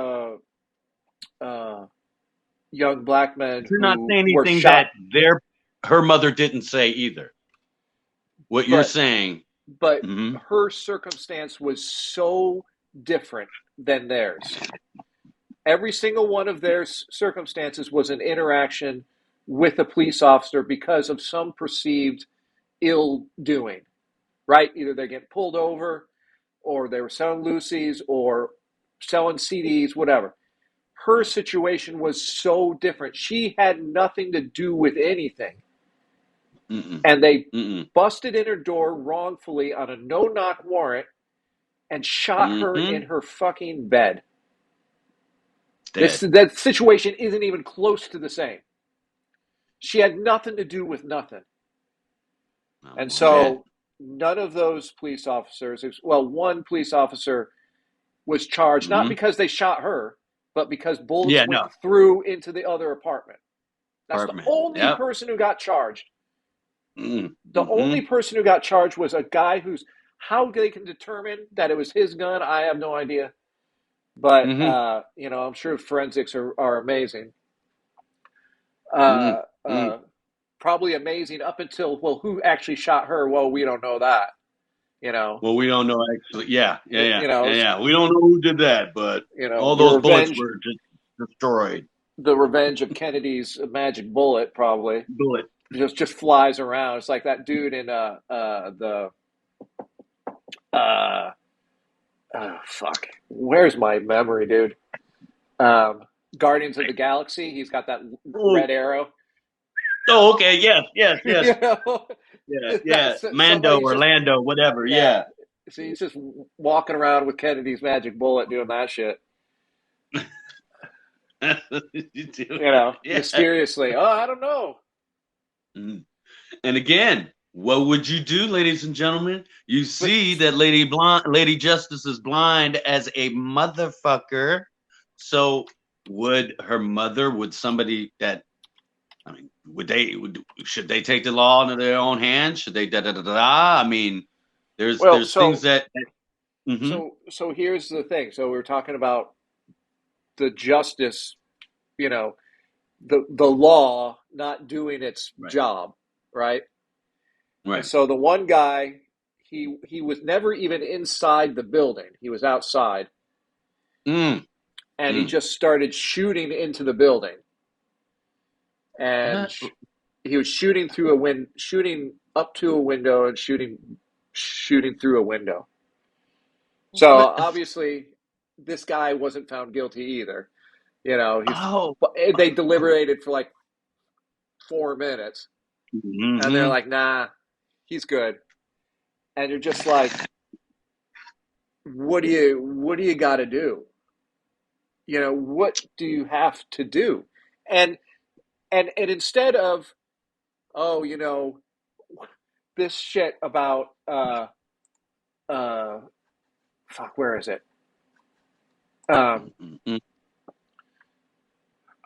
young black men You're not who saying were anything shot, that her mother didn't say either. What you're but saying. but Mm-hmm. her circumstance was so different than theirs. Every single one of their circumstances was an interaction with a police officer because of some perceived ill doing, right? Either they get pulled over, or they were selling loosies, or selling CDs, whatever. Her situation was so different. She had nothing to do with anything. Mm-mm. And they Mm-mm. busted in her door wrongfully on a no knock warrant and shot her Mm-hmm. in her fucking bed. This Dead. that situation isn't even close to the same. She had nothing to do with nothing. And I'm dead. so none of those police officers, well, one police officer was charged not Mm-hmm. because they shot her, but because bullets Yeah. went No. through into the other apartment. That's the Apartment. only Yep. person who got charged. The only Mm-hmm. person who got charged was a guy who's, how they can determine that it was his gun, I have no idea. But Mm-hmm. I'm sure forensics are amazing. Mm-hmm. Probably amazing up until, well, who actually shot her? Well, we don't know that. You know, Well, we don't know actually. Yeah, yeah, you, yeah, you know, yeah, yeah. We don't know who did that, but all the those bullets revenge, were just destroyed. of Kennedy's magic bullet probably Bullet. just flies around. It's like that dude in the uh fuck. Where's my memory, dude? Um, Guardians of the Galaxy. He's got that Oh, red arrow. oh, okay. Yes, yes, yes. You know, Yeah, yeah. that's Mando, somebody's just Orlando, whatever. yeah. Yeah. So he's just walking around with Kennedy's magic bullet doing that shit. You do. Yeah. Mysteriously. Oh, I don't know. Mm. And again, what would you do, ladies and gentlemen? You But see that Lady Justice is blind as a motherfucker. So would somebody that, I mean, should they take the law into their own hands? Should they da da da da? I mean, well, there's things that. Mhm. so here's the thing. So we were talking about the justice, you know, the law not doing its Right, job, right? And right. so the one guy, he was never even inside the building. He was outside, Mm, and he mm. just started shooting into the building. And What? he was shooting through shooting up to a window and shooting through a window. So What? obviously, this guy wasn't found guilty either. He's Oh. they deliberated for like 4 minutes, and they're Hmm. like, "Nah, he's good." And you're just like, what do you got to do? What do you have to do? And and instead of, oh, this shit about uh fuck, where is it? Um, Hmm.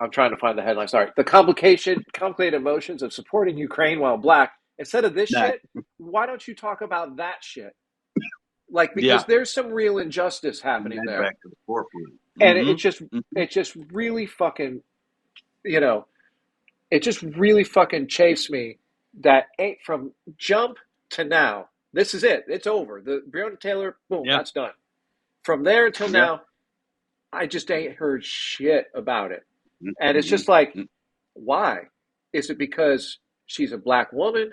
I'm trying to find the headline. Sorry, the complicated emotions of supporting Ukraine while black. Instead of this That. shit, why don't you talk about that shit? Like, because Yeah. there's some real injustice Bring happening that there, back to the forefront. and Hmm. it just really fucking, you know it just really fucking chafes me that ain't from jump to now. This is it. It's over. The Breonna Taylor, boom, Yeah. that's done. From there until Yeah. now, I just ain't heard shit about it. And it's Hmm. just like, why? Is it because she's a black woman?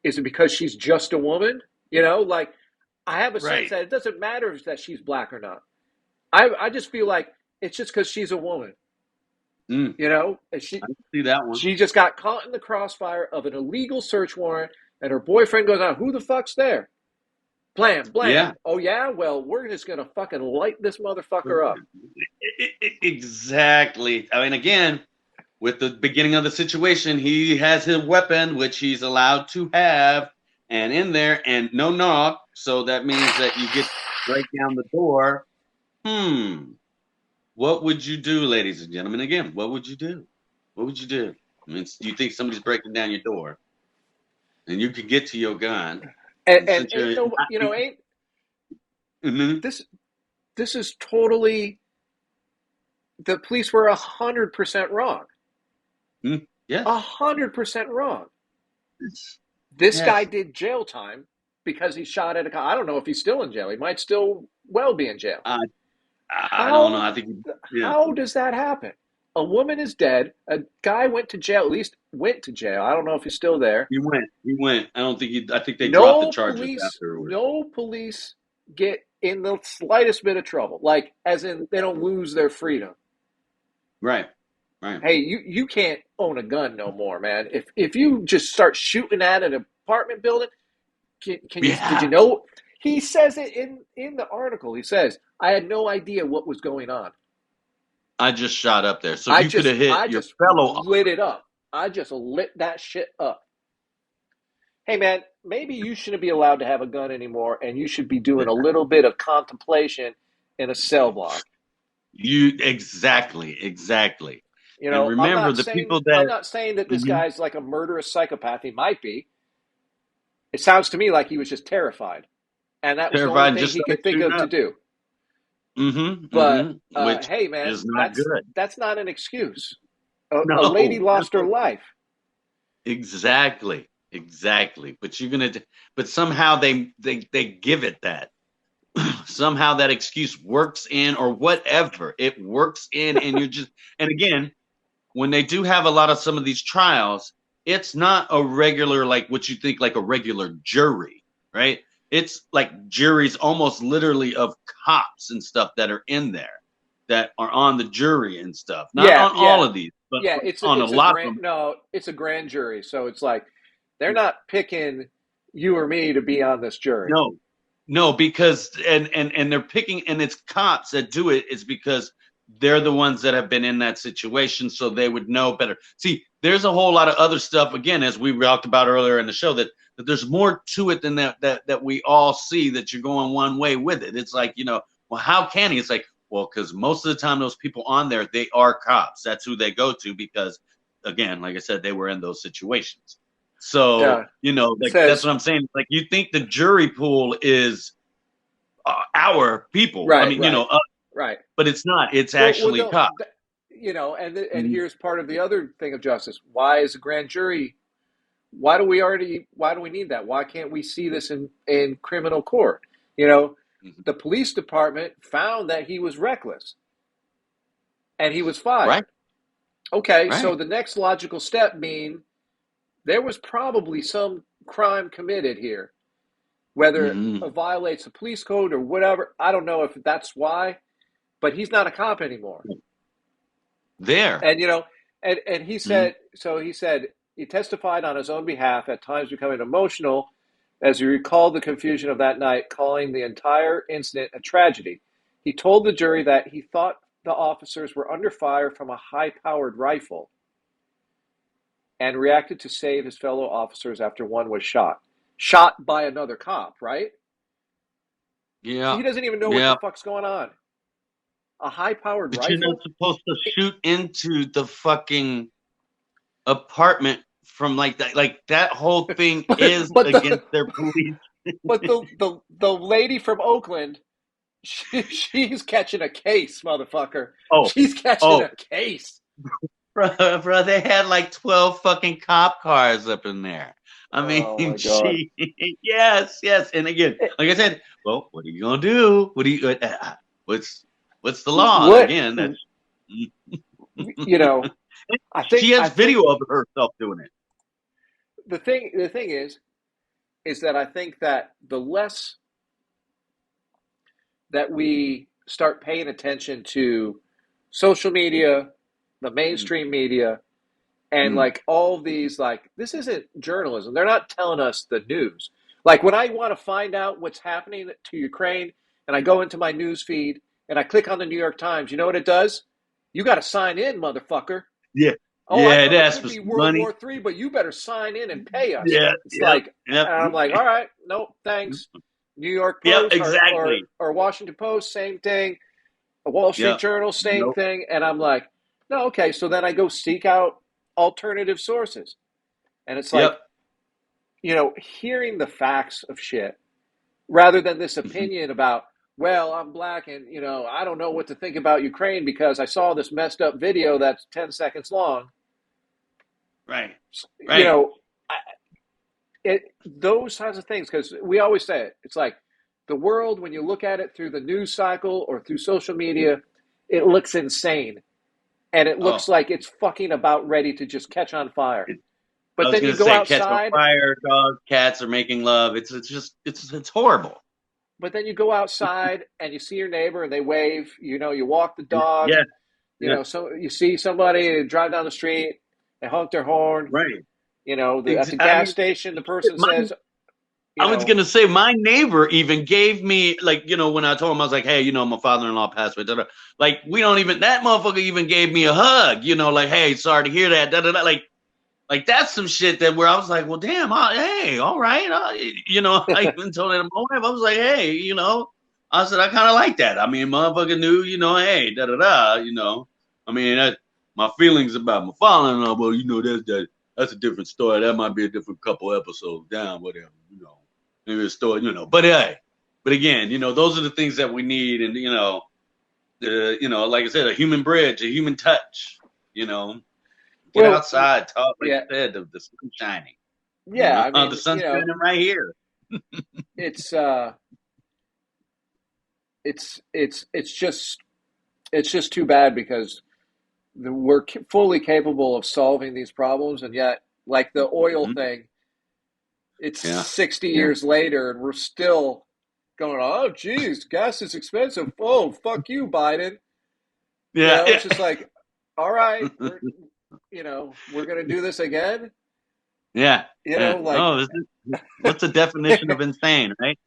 Is it because she's just a woman? Like, I have a sense Right. that it doesn't matter that she's black or not. I just feel like it's just because she's a woman. Mm. And I can see that one. she just got caught in the crossfire of an illegal search warrant, and her boyfriend goes out, who the fuck's there? Blam, Yeah. blam. Oh, yeah? Well, we're just going to fucking light this motherfucker up. Exactly. I mean, again, with the beginning of the situation, he has his weapon, which he's allowed to have, and in there, and no knock. So that means that you get right down the door. Hmm. What would you do, ladies and gentlemen? Again, what would you do? What would you do? I mean, you think somebody's breaking down your door, and you could get to your gun, and And since ain't you're no, ain't Mhm. this, this is totally, the police were 100% wrong. Yes, 100% wrong. yes, This guy yes. did jail time because he shot at a cop. I don't know if he's still in jail. He might still well be in jail. I I don't know. How I think yeah. how does that happen? A woman is dead. A guy went to jail. At least went to jail. I don't know if he's still there. He went. He went. I don't think he. I think they dropped the No charges police. afterward. No police get in the slightest bit of trouble. Like, as in, they don't lose their freedom. Right. Right. Hey, you can't own a gun no more, man. If you just start shooting at an apartment building, did you Yeah. know? He says it in the article. He says, I had no idea what was going on. I just shot up there, so I you could just have hit I your just fellow. lit it up. I just lit that shit up. Hey, man, maybe you shouldn't be allowed to have a gun anymore, and you should be doing a little bit of contemplation in a cell block. You exactly, exactly. And I'm remember not the saying people that. that this Mhm. guy's like a murderous psychopath. He might be. It sounds to me like he was just terrified, and that was the only Terrified and thing just he started could think shooting of to up. do. Mm-hmm. But Mm-hmm. Which hey, man, is not that's good. that's not an excuse. A lady No. lost her No. life. Exactly. Exactly. But but somehow they give it that. Somehow that excuse works in, or whatever. It works in, and you're just, and again, when they do have a lot of some of these trials, it's not a regular, like what you think, like a regular jury, right? It's like juries almost literally of cops and stuff that are in there, that are on the jury and stuff. Not Yeah, on yeah, all of these, but yeah. on a It's a lot of grand them. no, it's a grand jury. So it's like they're not picking you or me to be on this jury. No, no, because and they're picking, and it's cops that do it. Is because they're the ones that have been in that situation, so they would know better. See, there's a whole lot of other stuff. Again, as we talked about earlier in the show, that there's more to it than that we all see. That you're going one way with it. It's like, well, how can he? It's like, well, because most of the time those people on there, they are cops. That's who they go to because, again, like I said, they were in those situations. So, Yeah. It like that's says what I'm saying. Like you think the jury pool is our people. I right, mean, right, right. but it's not. It's Well, actually cops. and Mhm. here's part of the other thing of justice. Why is a grand jury? Why do we need that? Why can't we see this in criminal court? You know, Mhm. the police department found that he was reckless and he was fired. Right, Okay, so right. the next logical step being there was probably some crime committed here, whether Hmm. it violates the police code or whatever. I don't know if that's why, but he's not a cop anymore. There. And and he Mhm. said he testified on his own behalf, at times becoming emotional as he recalled the confusion of that night, calling the entire incident a tragedy. He told the jury that he thought the officers were under fire from a high-powered rifle and reacted to save his fellow officers after one was shot. Shot by another cop, right? So Yeah, he doesn't even know what the yeah. fuck's going on. A high-powered But you're not rifle? supposed to shoot into the fucking apartment from like that. Like that whole thing is But the against their police. the lady from Oakland, she's catching a case, motherfucker. Oh, She's catching oh, a case. bro, they had like 12 fucking cop cars up in there. I Oh mean, my god. yes, yes. And again, Eh, like I said, well, what are you gonna do? What do you, what's the law? What Again, that's, you know, she I has think video of herself doing it. the thing is that I think that the less that we start paying attention to social media, the Mm, mainstream media, and mm, like all these, like, this isn't journalism. They're not telling us the news. Like when I want to find out what's happening to Ukraine and I go into my news feed and I click on the New York Times, you know what it does? You got to sign in, motherfucker. yeah, Oh, I yeah, it know it asks could for be some World money. War III, but you better sign in and pay us. Yeah, It's yep, like, yep, and I'm like, all right, nope, thanks. New York yep, Post exactly. or Washington Post, same thing. The Wall Street Yep. Journal, same Nope. thing. And I'm like, no, okay. So then I go seek out alternative sources. And it's like, Yep. hearing the facts of shit rather than this Mhm. opinion about, well, I'm black and, I don't know what to think about Ukraine because I saw this messed up video that's 10 seconds long. Right. You Right. know, those kinds of things, because we always say it. It's like the world, when you look at it through the news cycle or through social media, it looks insane. And it looks Oh, like it's fucking about ready to just catch on fire. I But was then you gonna go say catch on outside fire, dogs, cats are making love. It's just it's horrible. But then you go outside and you see your neighbor and they wave. You walk the dog. Yeah, yeah, So you see somebody drive down the street, they honk their horn. right. At the I gas mean, station, the person my, says, you I was know, gonna say my neighbor even gave me, like, when I told him, I was like, hey, my father-in-law passed away. Da, da. Like, we don't even, that motherfucker even gave me a hug. Like, hey, sorry to hear that. Da, da, da. Like that's some shit that where I was like, well, damn, hey, all right, I even told him my wife, I was like, hey, I said I kind of like that. I mean, motherfucker knew, hey, da da da, I mean, my feelings about my father-in-law, well, that's a different story. That might be a different couple episodes down, whatever, maybe a story, But hey, but again, those are the things that we need, and like I said, a human bridge, a you touch, you know. Get well, outside, talk, like yeah, you said, the sun shining. Yeah, I The mean, sun's shining right here. it's it's just too bad because we're fully capable of solving these problems, and yet, like the oil Mhm. thing, it's Yeah. 60 Yeah. years later, and we're still going, oh, geez, gas is expensive. Oh, fuck you, Biden. Yeah. It's just like, all right, we're gonna do this again. Yeah. Yeah. Like, Oh, what's the definition of insane, right?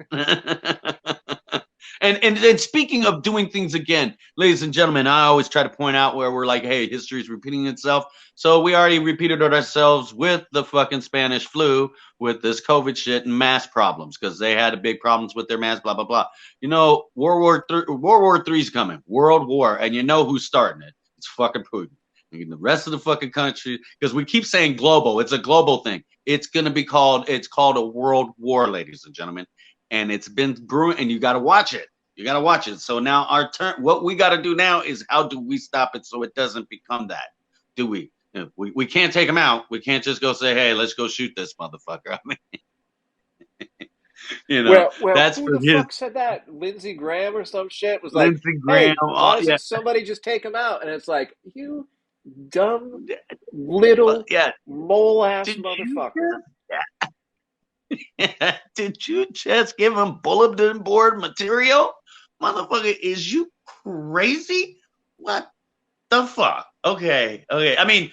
And speaking of doing things again, ladies and gentlemen, I always try to point out where we're like, hey, history is repeating itself. So we already repeated it ourselves with the fucking Spanish flu, with this COVID shit and mass problems, because they had big problems with their mass, blah blah blah. World War III is coming, World War, and you know who's starting it? It's fucking Putin. And the rest of the fucking country, because we keep saying global, it's a global thing. It's called a world war, ladies and gentlemen, and it's been brewing, and you got to watch it. You got to watch it. So now our turn. What we got to do now is how do we stop it so it doesn't become that? Do we? We can't take them out. We can't just go say, hey, let's go shoot this motherfucker. I mean, well, that's who for the his fuck said that? Lindsey Graham or some shit was like, Lindsey Graham. hey, why Yeah, doesn't somebody just take him out? And it's like, you dumb little yeah. mole ass Did you motherfucker. Did you just give him bulletin board material? Motherfucker, is you crazy? What the fuck? Okay. I mean,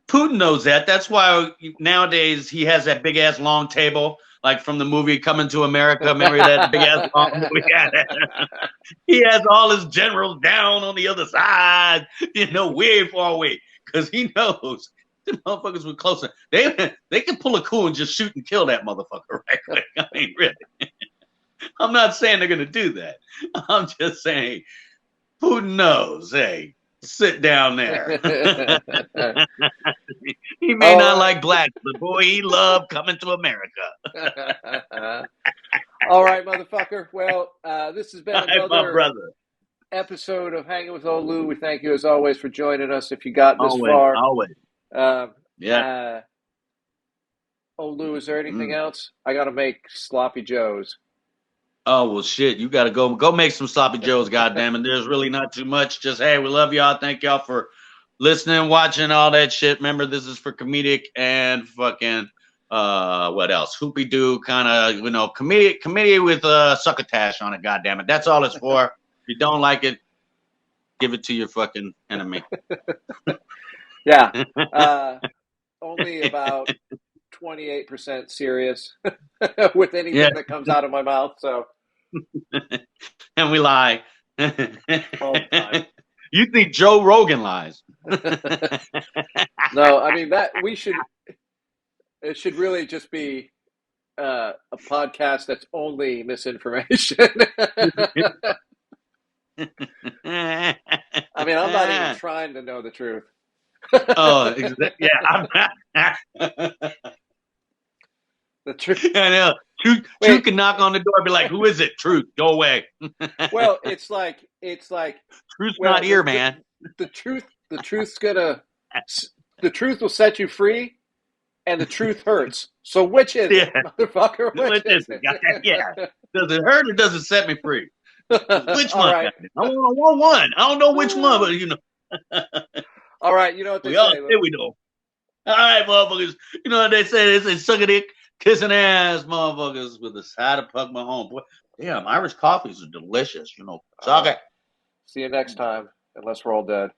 Putin knows that. That's why nowadays he has that big ass long table, like from the movie Coming to America. Remember that big ass long movie? He has all his generals down on the other side, way far away, because he knows the motherfuckers were closer. They can pull a coup and just shoot and kill that motherfucker right quick. I mean, really. I'm not saying they're gonna do that. I'm just saying Putin knows. Hey, sit down there. He may All not right. like blacks, but boy, he loved Coming to America. All right, motherfucker. Well, this has been Hi, my another brother. episode of Hanging with Old Lew. We thank you as always for joining us. If you got this Always, far, always. um, Yeah. Old Lew, is there anything Mm. else? I got to make sloppy joes. Oh well, shit! You got to go make some sloppy joes. Goddamn it! There's really not too much. Just hey, we love y'all. Thank y'all for listening, watching, all that shit. Remember, this is for comedic and fucking what else? Hoopy doo kind of comedy with succotash on it. Goddamn it! That's all it's for. If you don't like it, give it to your fucking enemy. Yeah. Only about 28% serious with Yeah, anything that comes out of my mouth. So and we lie. all the time. You think Joe Rogan lies? No, I mean it should really just be a podcast that's only misinformation. I mean, I'm not even trying to know the truth. Oh, yeah. The truth. I know. Truth Wait, can knock on the door and be like, "Who is it? Truth, go away." well, it's like, Truth's well, not here, man. the truth, the truth will set you free, and the truth hurts. So which is Yeah, it, motherfucker? Which which is is it? it? Yeah. Does it hurt or does it set me free? Which All one? right. I want one. I don't know which one, but All right. You know what they we all say, say Lou. we know. All right, motherfuckers. You know what they say? They say suck a dick, kissing ass, motherfuckers, with a side of Pug Mahone. Boy, damn, Irish coffees are delicious. Suck it. See you next time, unless we're all dead.